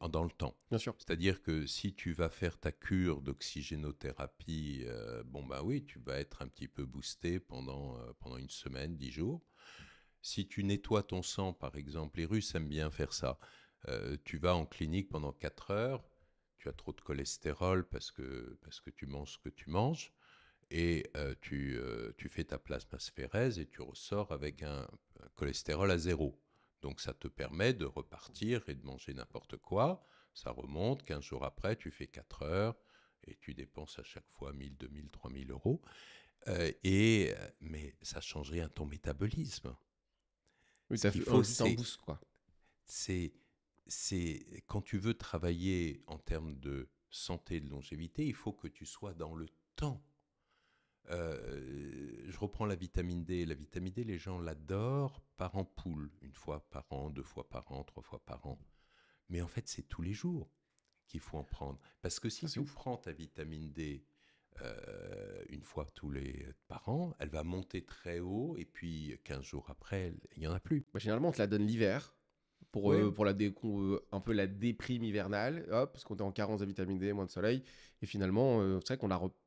dans le temps. Bien sûr. C'est-à-dire que si tu vas faire ta cure d'oxygénothérapie, bon bah oui, tu vas être un petit peu boosté pendant une semaine, 10 jours. Si tu nettoies ton sang, par exemple, les Russes aiment bien faire ça. Tu vas en clinique pendant 4 heures, tu as trop de cholestérol parce que tu manges ce que tu manges et tu fais ta plasmasphérèse et tu ressors avec un cholestérol à zéro. Donc ça te permet de repartir et de manger n'importe quoi. Ça remonte, 15 jours après, tu fais 4 heures et tu dépenses à chaque fois 1000, 2000, 3000 euros. Mais ça ne change rien à ton métabolisme. Oui, Ce t'as qu'il fait faut, juste un boost, quoi. c'est, c'est quand tu veux travailler en termes de santé et de longévité, il faut que tu sois dans le temps. Je reprends la vitamine D. La vitamine D, les gens l'adorent par ampoule, une fois par an, 2 fois par an, 3 fois par an. Mais en fait, c'est tous les jours qu'il faut en prendre. Parce que Ça, si c'est tu ouf. prends ta vitamine D une fois par an, elle va monter très haut et puis 15 jours après, il n'y en a plus. Bah, généralement, on te la donne l'hiver Ouais, pour un peu la déprime hivernale, hop, parce qu'on est en carence de vitamine D, moins de soleil. Et finalement, c'est vrai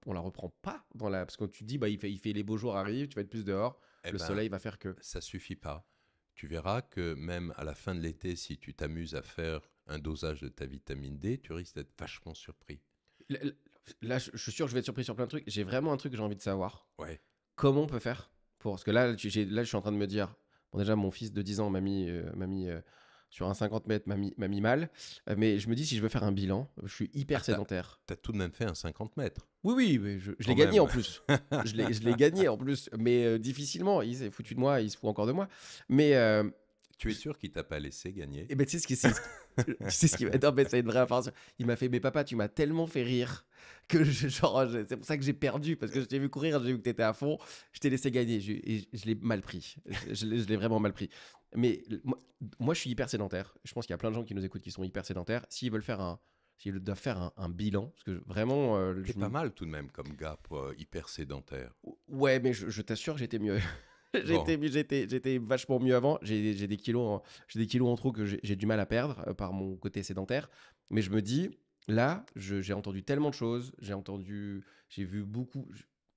on la reprend pas parce que tu te dis, bah, il fait les beaux jours arrivent, tu vas être plus dehors, eh le ben, soleil va faire que. ça suffit pas. Tu verras que même à la fin de l'été, si tu t'amuses à faire un dosage de ta vitamine D, tu risques d'être vachement surpris. Là, là, je suis sûr que je vais être surpris sur plein de trucs. J'ai vraiment un truc que j'ai envie de savoir. Ouais. Comment on peut faire pour. Parce que là, là, je suis en train de me dire, bon, déjà, mon fils de 10 ans m'a mis sur un 50 mètres, m'a mis mal. Mais je me dis, si je veux faire un bilan, je suis Ah, hyper sédentaire. t'as tout de même fait un 50 mètres, Oui, oui, mais je l'ai quand gagné en même. plus. Je l'ai gagné en plus, mais difficilement. Il s'est foutu de moi, il se fout encore de moi. Mais Tu es sûr qu'il t'a pas laissé gagner? et ben, tu sais tu sais ce qui non, mais c'est une vraie information. Il m'a fait, mais papa, tu m'as tellement fait rire que c'est pour ça que j'ai perdu parce que je t'ai vu courir, j'ai vu que t'étais à fond, je t'ai laissé gagner et je l'ai mal pris. Je l'ai vraiment mal pris. Mais moi, je suis hyper sédentaire. Je pense qu'il y a plein de gens qui nous écoutent qui sont hyper sédentaires. S'ils doivent faire un bilan, parce que vraiment, T'es pas mal tout de même comme gars hyper sédentaire. ouais, mais je t'assure, j'étais mieux. Bon, J'étais vachement mieux avant. J'ai des kilos en trop que j'ai du mal à perdre par mon côté sédentaire. Mais je me dis, là, j'ai entendu tellement de choses. J'ai vu beaucoup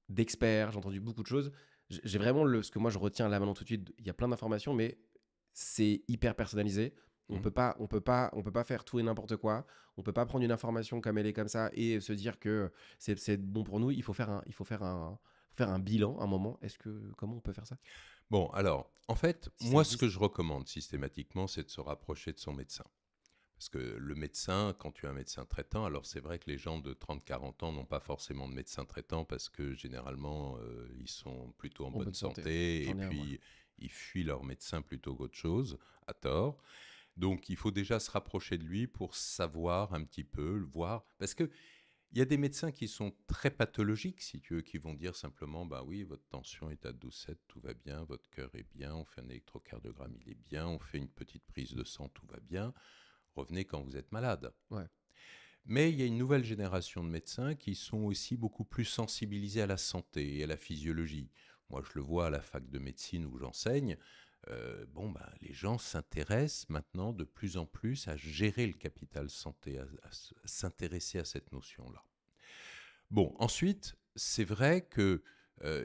d'experts, j'ai entendu beaucoup de choses. J'ai vraiment ce que moi je retiens là maintenant tout de suite. Il y a plein d'informations, mais c'est hyper personnalisé. hum, On peut pas faire tout et n'importe quoi. On peut pas prendre une information comme elle est comme ça et se dire que c'est bon pour nous. Il faut faire un bilan à un moment. Comment on peut faire ça? bon, alors, en fait, Si ça moi, ce que existe. je recommande systématiquement, c'est de se rapprocher de son médecin. Parce que le médecin, quand tu as un médecin traitant, alors c'est vrai que les gens de 30, 40 ans n'ont pas forcément de médecin traitant parce que généralement, ils sont plutôt en En bonne bonne santé. santé et J'en ai un, moi. puis ils fuient leur médecin plutôt qu'autre chose, à tort. Donc il faut déjà se rapprocher de lui pour savoir un petit peu, le voir. Parce que il y a des médecins qui sont très pathologiques, si tu veux, qui vont dire simplement, bah oui, votre tension est à 12,7, tout va bien, votre cœur est bien, on fait un électrocardiogramme, il est bien, on fait une petite prise de sang, tout va bien, revenez quand vous êtes malade. Ouais. Mais il y a une nouvelle génération de médecins qui sont aussi beaucoup plus sensibilisés à la santé et à la physiologie. Moi, je le vois à la fac de médecine où j'enseigne. Les gens s'intéressent maintenant de plus en plus à gérer le capital santé, à s'intéresser à cette notion-là. Bon, ensuite, c'est vrai que,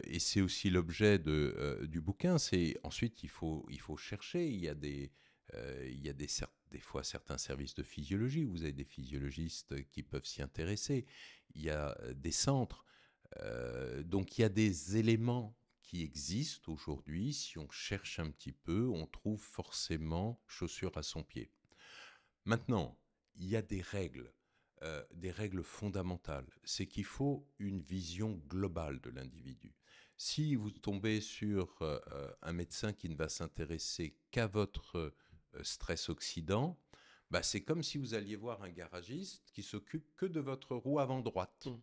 et c'est aussi l'objet du bouquin, c'est ensuite il faut chercher. Il y a des fois certains services de physiologie où vous avez des physiologistes qui peuvent s'y intéresser. Il y a des centres. Donc il y a des éléments qui existent aujourd'hui. Si on cherche un petit peu, on trouve forcément chaussure à son pied. Maintenant, il y a des règles fondamentales. C'est qu'il faut une vision globale de l'individu. Si vous tombez sur un médecin qui ne va s'intéresser qu'à votre stress oxydant, bah, c'est comme si vous alliez voir un garagiste qui s'occupe que de votre roue avant droite. Mm.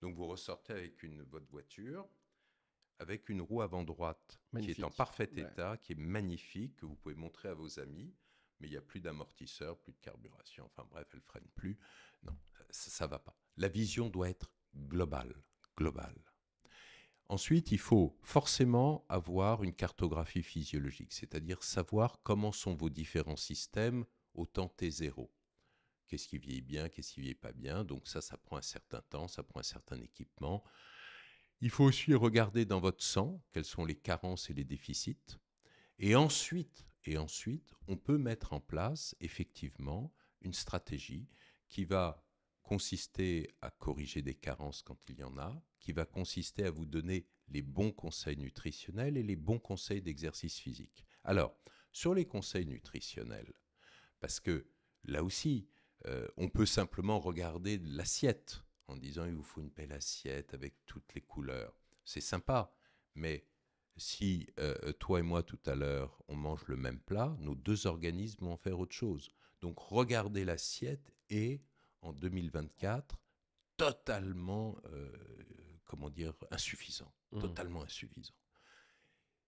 Donc vous ressortez avec votre voiture, avec une roue avant droite qui est en Magnifique. parfait Ouais. état, qui est magnifique, que vous pouvez montrer à vos amis, mais il n'y a plus d'amortisseur, plus de carburation, enfin bref, elle ne freine plus. Non, ça ne va pas. La vision doit être globale, globale. Ensuite, il faut forcément avoir une cartographie physiologique, c'est-à-dire savoir comment sont vos différents systèmes au temps T0. Qu'est-ce qui vieillit bien, qu'est-ce qui vieillit pas bien. Donc ça prend un certain temps, ça prend un certain équipement. Il faut aussi regarder dans votre sang quelles sont les carences et les déficits. Et ensuite, on peut mettre en place effectivement une stratégie qui va consister à corriger des carences quand il y en a, qui va consister à vous donner les bons conseils nutritionnels et les bons conseils d'exercice physique. Alors, sur les conseils nutritionnels, parce que là aussi, on peut simplement regarder l'assiette en disant il vous faut une belle assiette avec toutes les couleurs. C'est sympa, mais si toi et moi tout à l'heure on mange le même plat, nos deux organismes vont faire autre chose. Donc regardez l'assiette et en 2024, totalement comment dire, insuffisant, Mmh. totalement insuffisant.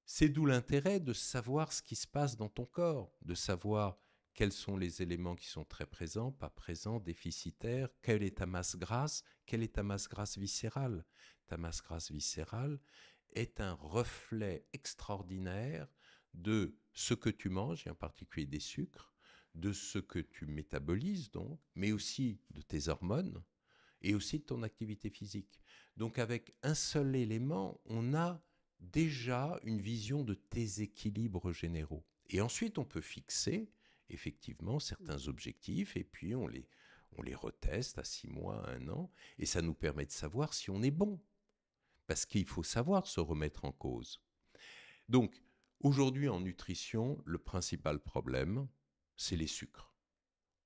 C'est d'où l'intérêt de savoir ce qui se passe dans ton corps, de savoir quels sont les éléments qui sont très présents, pas présents, déficitaires, quelle est ta masse grasse, quelle est ta masse grasse viscérale. Ta masse grasse viscérale est un reflet extraordinaire de ce que tu manges, et en particulier des sucres, de ce que tu métabolises donc, mais aussi de tes hormones et aussi de ton activité physique. Donc avec un seul élément, on a déjà une vision de tes équilibres généraux. Et ensuite, on peut fixer effectivement certains objectifs et puis on les reteste à 6 mois, à 1 an, et ça nous permet de savoir si on est bon. Parce qu'il faut savoir se remettre en cause. Donc, aujourd'hui en nutrition, le principal problème, c'est les sucres.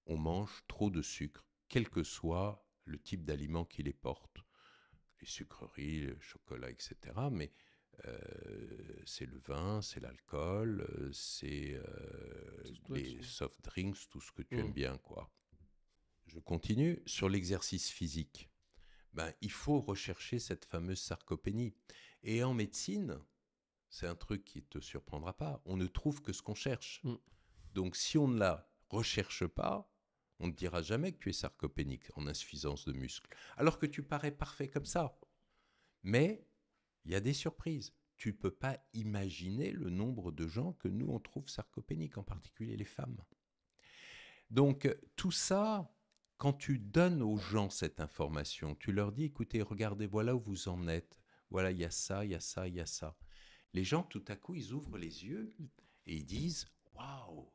On mange trop de sucre, quel que soit le type d'aliment qui les porte. Les sucreries, le chocolat, etc. Mais c'est le vin, c'est l'alcool, c'est les soft drinks, tout ce que tu aimes bien, quoi. Je continue sur l'exercice physique. Ben, il faut rechercher cette fameuse sarcopénie. Et en médecine, c'est un truc qui ne te surprendra pas, on ne trouve que ce qu'on cherche. Mmh. Donc si on ne la recherche pas, on ne dira jamais que tu es sarcopénique, en insuffisance de muscles, alors que tu parais parfait comme ça. Mais il y a des surprises. Tu ne peux pas imaginer le nombre de gens que nous, on trouve sarcopéniques, en particulier les femmes. Donc tout ça, quand tu donnes aux gens cette information, tu leur dis, écoutez, regardez, voilà où vous en êtes. Voilà, il y a ça, il y a ça, il y a ça. Les gens, tout à coup, ils ouvrent les yeux et ils disent, waouh,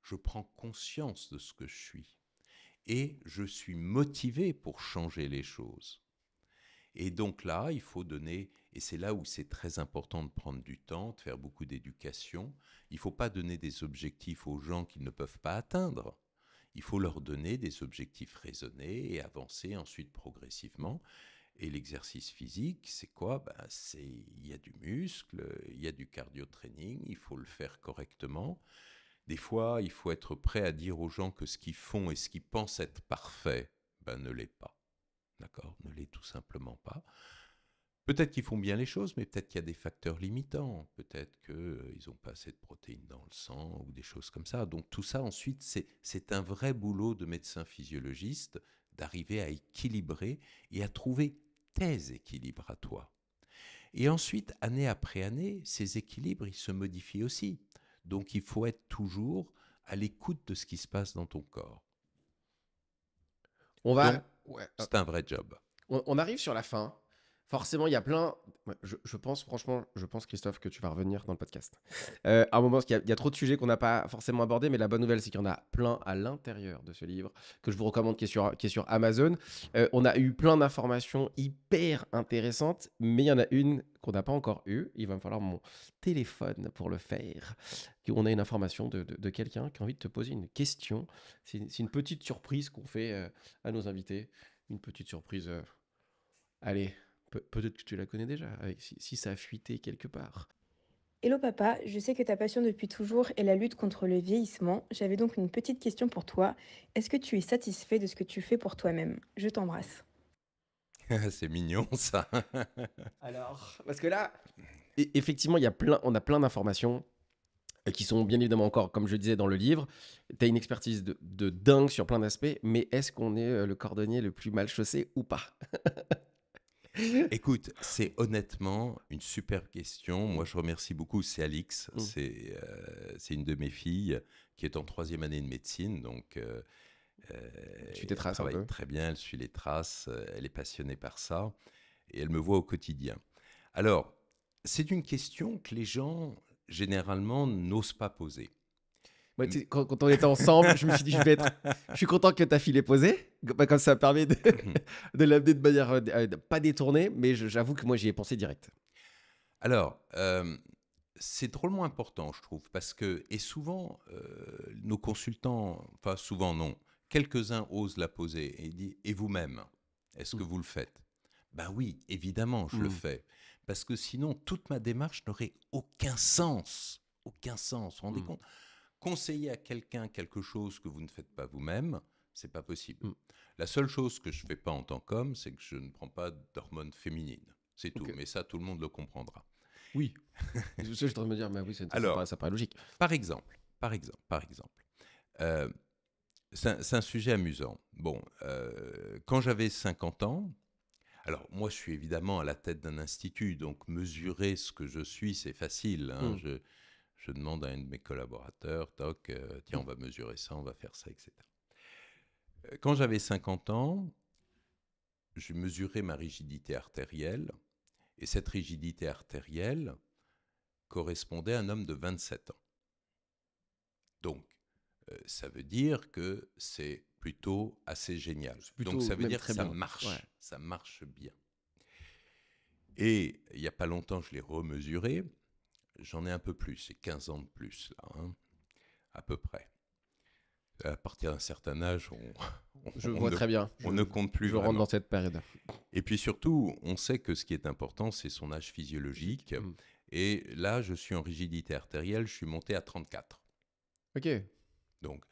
je prends conscience de ce que je suis. Et je suis motivé pour changer les choses. Et donc là, il faut donner, et c'est là où c'est très important de prendre du temps, de faire beaucoup d'éducation. Il ne faut pas donner des objectifs aux gens qu'ils ne peuvent pas atteindre. Il faut leur donner des objectifs raisonnés et avancer ensuite progressivement. Et l'exercice physique, c'est quoi? Ben, il y a du muscle, il y a du cardio-training, il faut le faire correctement. Des fois, il faut être prêt à dire aux gens que ce qu'ils font et ce qu'ils pensent être parfait, ben, ne l'est pas. D'accord? Ne l'est tout simplement pas. Peut-être qu'ils font bien les choses, mais peut-être qu'il y a des facteurs limitants. Peut-être qu'ils n'ont pas assez de protéines dans le sang ou des choses comme ça. Donc tout ça, ensuite, c'est un vrai boulot de médecin physiologiste d'arriver à équilibrer et à trouver tes équilibres à toi. Et ensuite, année après année, ces équilibres, ils se modifient aussi. Donc il faut être toujours à l'écoute de ce qui se passe dans ton corps. On Donc, va. Ouais, c'est un vrai job. on arrive sur la fin. Forcément, il y a plein. Ouais, je pense, franchement, Christophe, que tu vas revenir dans le podcast. À un moment, parce qu'il y a trop de sujets qu'on n'a pas forcément abordés, mais la bonne nouvelle, c'est qu'il y en a plein à l'intérieur de ce livre que je vous recommande, qui est sur Amazon. On a eu plein d'informations hyper intéressantes, mais il y en a une qu'on n'a pas encore eue. Il va me falloir mon téléphone pour le faire. On a une information de quelqu'un qui a envie de te poser une question. C'est une petite surprise qu'on fait à nos invités. Une petite surprise. Allez, peut-être que tu la connais déjà, avec, si ça a fuité quelque part. Hello papa, je sais que ta passion depuis toujours est la lutte contre le vieillissement. J'avais donc une petite question pour toi. Est-ce que tu es satisfait de ce que tu fais pour toi-même? Je t'embrasse. C'est mignon ça. Alors, parce que là, effectivement, on a plein d'informations qui sont bien évidemment encore, comme je disais dans le livre, tu as une expertise de dingue sur plein d'aspects, mais est-ce qu'on est le cordonnier le plus mal chaussé ou pas? Écoute, c'est honnêtement une super question. Moi, je remercie beaucoup. C'est Alix, Mm. c'est une de mes filles qui est en 3e année de médecine, donc Tu tes elle traces un travaille peu. très bien, elle suit les traces, elle est passionnée par ça et elle me voit au quotidien. Alors, c'est une question que les gens généralement n'osent pas poser. Moi, tu sais, quand on était ensemble, je me suis dit, je suis content que ta fille l'ait posé. Bah, comme ça permet de l'amener de manière pas détournée, mais j'avoue que moi, j'y ai pensé direct. Alors, c'est drôlement important, je trouve, parce que, et souvent, nos consultants, enfin souvent non, quelques-uns osent la poser et disent, et vous-même, est-ce que Mm. vous le faites? Ben oui, évidemment, je le Mm. fais, parce que sinon, toute ma démarche n'aurait aucun sens. Aucun sens, vous vous rendez Mm. compte? Conseiller à quelqu'un quelque chose que vous ne faites pas vous-même, c'est pas possible. Mm. La seule chose que je ne fais pas en tant qu'homme, c'est que je ne prends pas d'hormones féminines. C'est tout, Ok. mais ça, tout le monde le comprendra. Oui. Je suis en train de me dire, mais oui, Alors, ça paraît logique. par exemple, euh, c'est un sujet amusant. Bon, quand j'avais 50 ans, alors moi je suis évidemment à la tête d'un institut, donc mesurer ce que je suis, c'est facile, hein. Hmm. Je demande à un de mes collaborateurs, toc, tiens, on va mesurer ça, on va faire ça, etc. Quand j'avais 50 ans, je mesurais ma rigidité artérielle, et cette rigidité artérielle correspondait à un homme de 27 ans. Donc, ça veut dire que c'est plutôt assez génial. C'est Donc, plutôt ça veut même dire que très bien. Ouais. ça marche bien. Et il n'y a pas longtemps, je l'ai remesuré. J'en ai un peu plus, c'est 15 ans de plus, là, hein, à peu près. À partir d'un certain âge, Je on vois ne, très bien. on ne compte plus Je rentre dans vraiment. cette période. Et puis surtout, on sait que ce qui est important, c'est son âge physiologique. Hmm. Et là, je suis en rigidité artérielle, je suis monté à 34. Ok. Donc,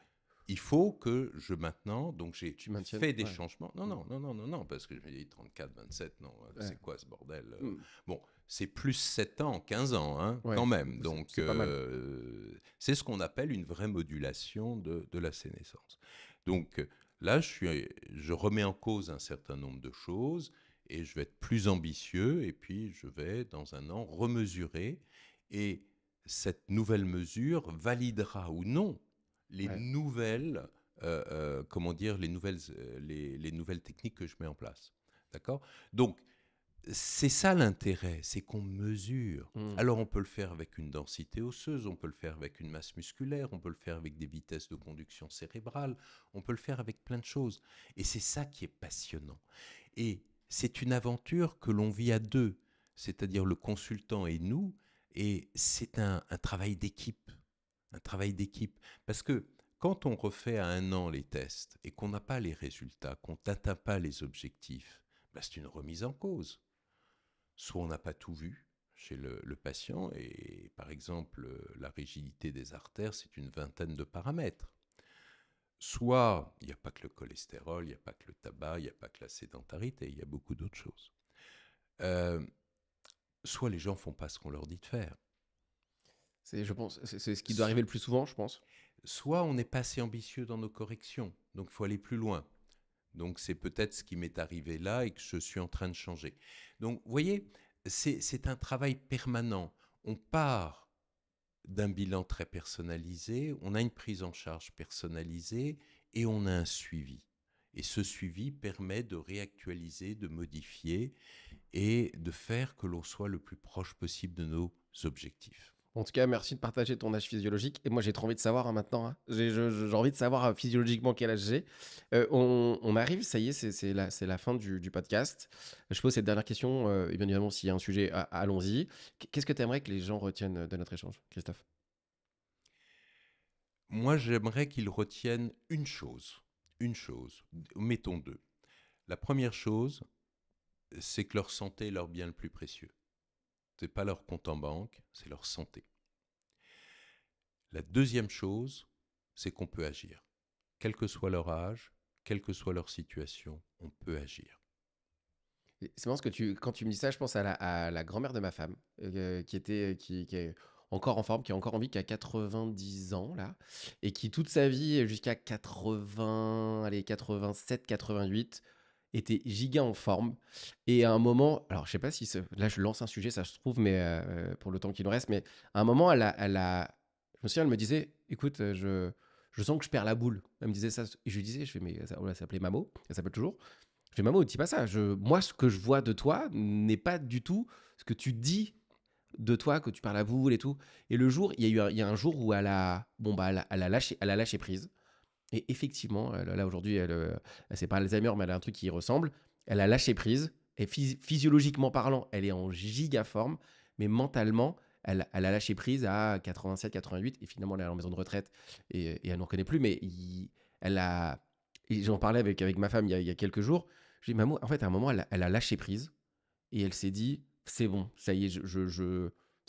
il faut que je maintenant, donc j'ai Tu maintiennes. fait des Ouais. changements. Non, non, non, non, non, non, parce que je me dis 34, 27, non, Ouais. c'est quoi ce bordel? Hmm. Bon, c'est plus 7 ans, 15 ans, hein, Ouais. quand même. Donc, C'est pas mal. c'est ce qu'on appelle une vraie modulation de la sénescence. Donc, là, je remets en cause un certain nombre de choses et je vais être plus ambitieux et puis je vais, dans un an, remesurer et cette nouvelle mesure validera ou non les Ouais. nouvelles, comment dire, les nouvelles techniques que je mets en place. D'accord? Donc, c'est ça l'intérêt, c'est qu'on mesure. Hmm. Alors, on peut le faire avec une densité osseuse, on peut le faire avec une masse musculaire, on peut le faire avec des vitesses de conduction cérébrale, on peut le faire avec plein de choses. Et c'est ça qui est passionnant. Et c'est une aventure que l'on vit à deux, c'est-à-dire le consultant et nous, et c'est un travail d'équipe. Un travail d'équipe. Parce que quand on refait à un an les tests et qu'on n'a pas les résultats, qu'on n'atteint pas les objectifs, ben c'est une remise en cause. Soit on n'a pas tout vu chez le patient, et par exemple, la rigidité des artères, c'est une vingtaine de paramètres. Soit il n'y a pas que le cholestérol, il n'y a pas que le tabac, il n'y a pas que la sédentarité, il y a beaucoup d'autres choses. Euh, Soit les gens font pas ce qu'on leur dit de faire. Je pense, c'est ce qui doit arriver le plus souvent, je pense. Soit on n'est pas assez ambitieux dans nos corrections, donc il faut aller plus loin. Donc c'est peut-être ce qui m'est arrivé là et que je suis en train de changer. Donc vous voyez, c'est un travail permanent. On part d'un bilan très personnalisé, on a une prise en charge personnalisée et on a un suivi. Et ce suivi permet de réactualiser, de modifier et de faire que l'on soit le plus proche possible de nos objectifs. En tout cas, merci de partager ton âge physiologique. Et moi, j'ai trop envie de savoir hein, maintenant. Hein. J'ai envie de savoir physiologiquement quel âge j'ai. On arrive, ça y est, c'est la fin du podcast. Je pose cette dernière question. Et bien évidemment, s'il y a un sujet, allons-y. Qu'est-ce que tu aimerais que les gens retiennent de notre échange, Christophe? Moi, j'aimerais qu'ils retiennent une chose, mettons deux. La première chose, c'est que leur santé est leur bien le plus précieux. Ce n'est pas leur compte en banque, c'est leur santé. La deuxième chose, c'est qu'on peut agir. Quel que soit leur âge, quelle que soit leur situation, on peut agir. C'est marrant parce que quand tu me dis ça, je pense à la grand-mère de ma femme, qui est encore en forme, qui est encore en vie, qui a 90 ans, là, et qui, toute sa vie, jusqu'à 80, allez, 87, 88, était giga en forme. Et à un moment, alors je sais pas si là je lance un sujet, ça se trouve, mais pour le temps qu'il nous reste, mais à un moment, je me souviens, elle me disait, écoute, je sens que je perds la boule. Elle me disait ça, et je lui disais, je fais, mais ça s'appelait Mamo, elle s'appelle toujours. Je fais, Mamo, dis pas ça. Moi, ce que je vois de toi n'est pas du tout ce que tu dis de toi, que tu parles à boule et tout. Et le jour, il y a un jour où bon, bah, elle a lâché prise. Et effectivement, là aujourd'hui, c'est pas Alzheimer, mais elle a un truc qui y ressemble. Elle a lâché prise. Et physiologiquement parlant, elle est en giga forme. Mais mentalement, elle a lâché prise à 87, 88. Et finalement, elle est en maison de retraite et elle n'en connaît plus. Mais elle a. Et j'en parlais avec ma femme il y a quelques jours. Je dis, Maman, en fait, à un moment, elle a lâché prise. Et elle s'est dit, c'est bon, ça y est,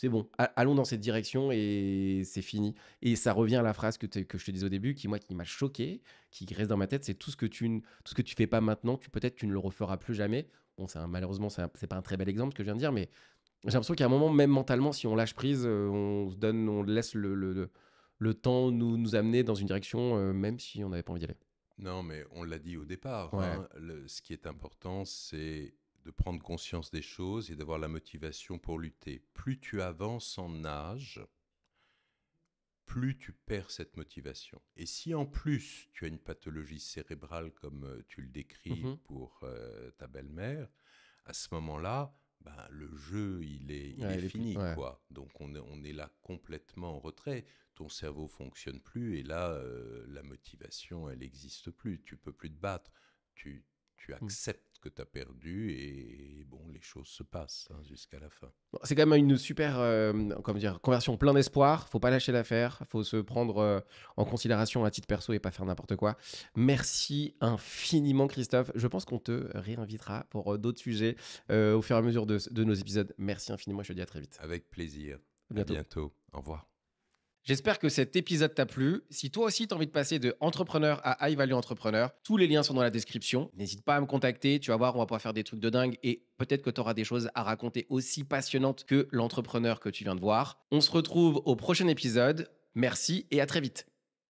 c'est bon, allons dans cette direction et c'est fini. Et ça revient à la phrase que je te disais au début, qui m'a choqué, qui reste dans ma tête, c'est tout ce que tu fais pas maintenant, peut-être tu ne le referas plus jamais. Bon, malheureusement, c'est pas un très bel exemple ce que je viens de dire, mais j'ai l'impression qu'à un moment, même mentalement, si on lâche prise, on laisse le temps nous amener dans une direction, même si on n'avait pas envie d'y aller. Non, mais on l'a dit au départ, Ouais. hein, ce qui est important, c'est de prendre conscience des choses et d'avoir la motivation pour lutter. Plus tu avances en âge, plus tu perds cette motivation. Et si en plus tu as une pathologie cérébrale comme tu le décris Mhm. pour ta belle-mère, à ce moment-là, ben, le jeu, il est Ouais, fini, ouais. quoi. Donc on est là complètement en retrait. Ton cerveau fonctionne plus et là, la motivation, elle n'existe plus. Tu peux plus te battre. Tu Mm. acceptes que tu as perdu et bon, les choses se passent hein, jusqu'à la fin. Bon, c'est quand même une super comment dire, conversion plein d'espoir. Faut pas lâcher l'affaire. Faut se prendre en considération à titre perso et pas faire n'importe quoi. Merci infiniment, Christophe. Je pense qu'on te réinvitera pour d'autres sujets au fur et à mesure de nos épisodes. Merci infiniment. Je te dis à très vite. Avec plaisir. À À bientôt. bientôt. Au revoir. J'espère que cet épisode t'a plu. Si toi aussi tu as envie de passer de entrepreneur à high value entrepreneur, tous les liens sont dans la description. N'hésite pas à me contacter. Tu vas voir, on va pouvoir faire des trucs de dingue et peut-être que tu auras des choses à raconter aussi passionnantes que l'entrepreneur que tu viens de voir. On se retrouve au prochain épisode. Merci et à très vite.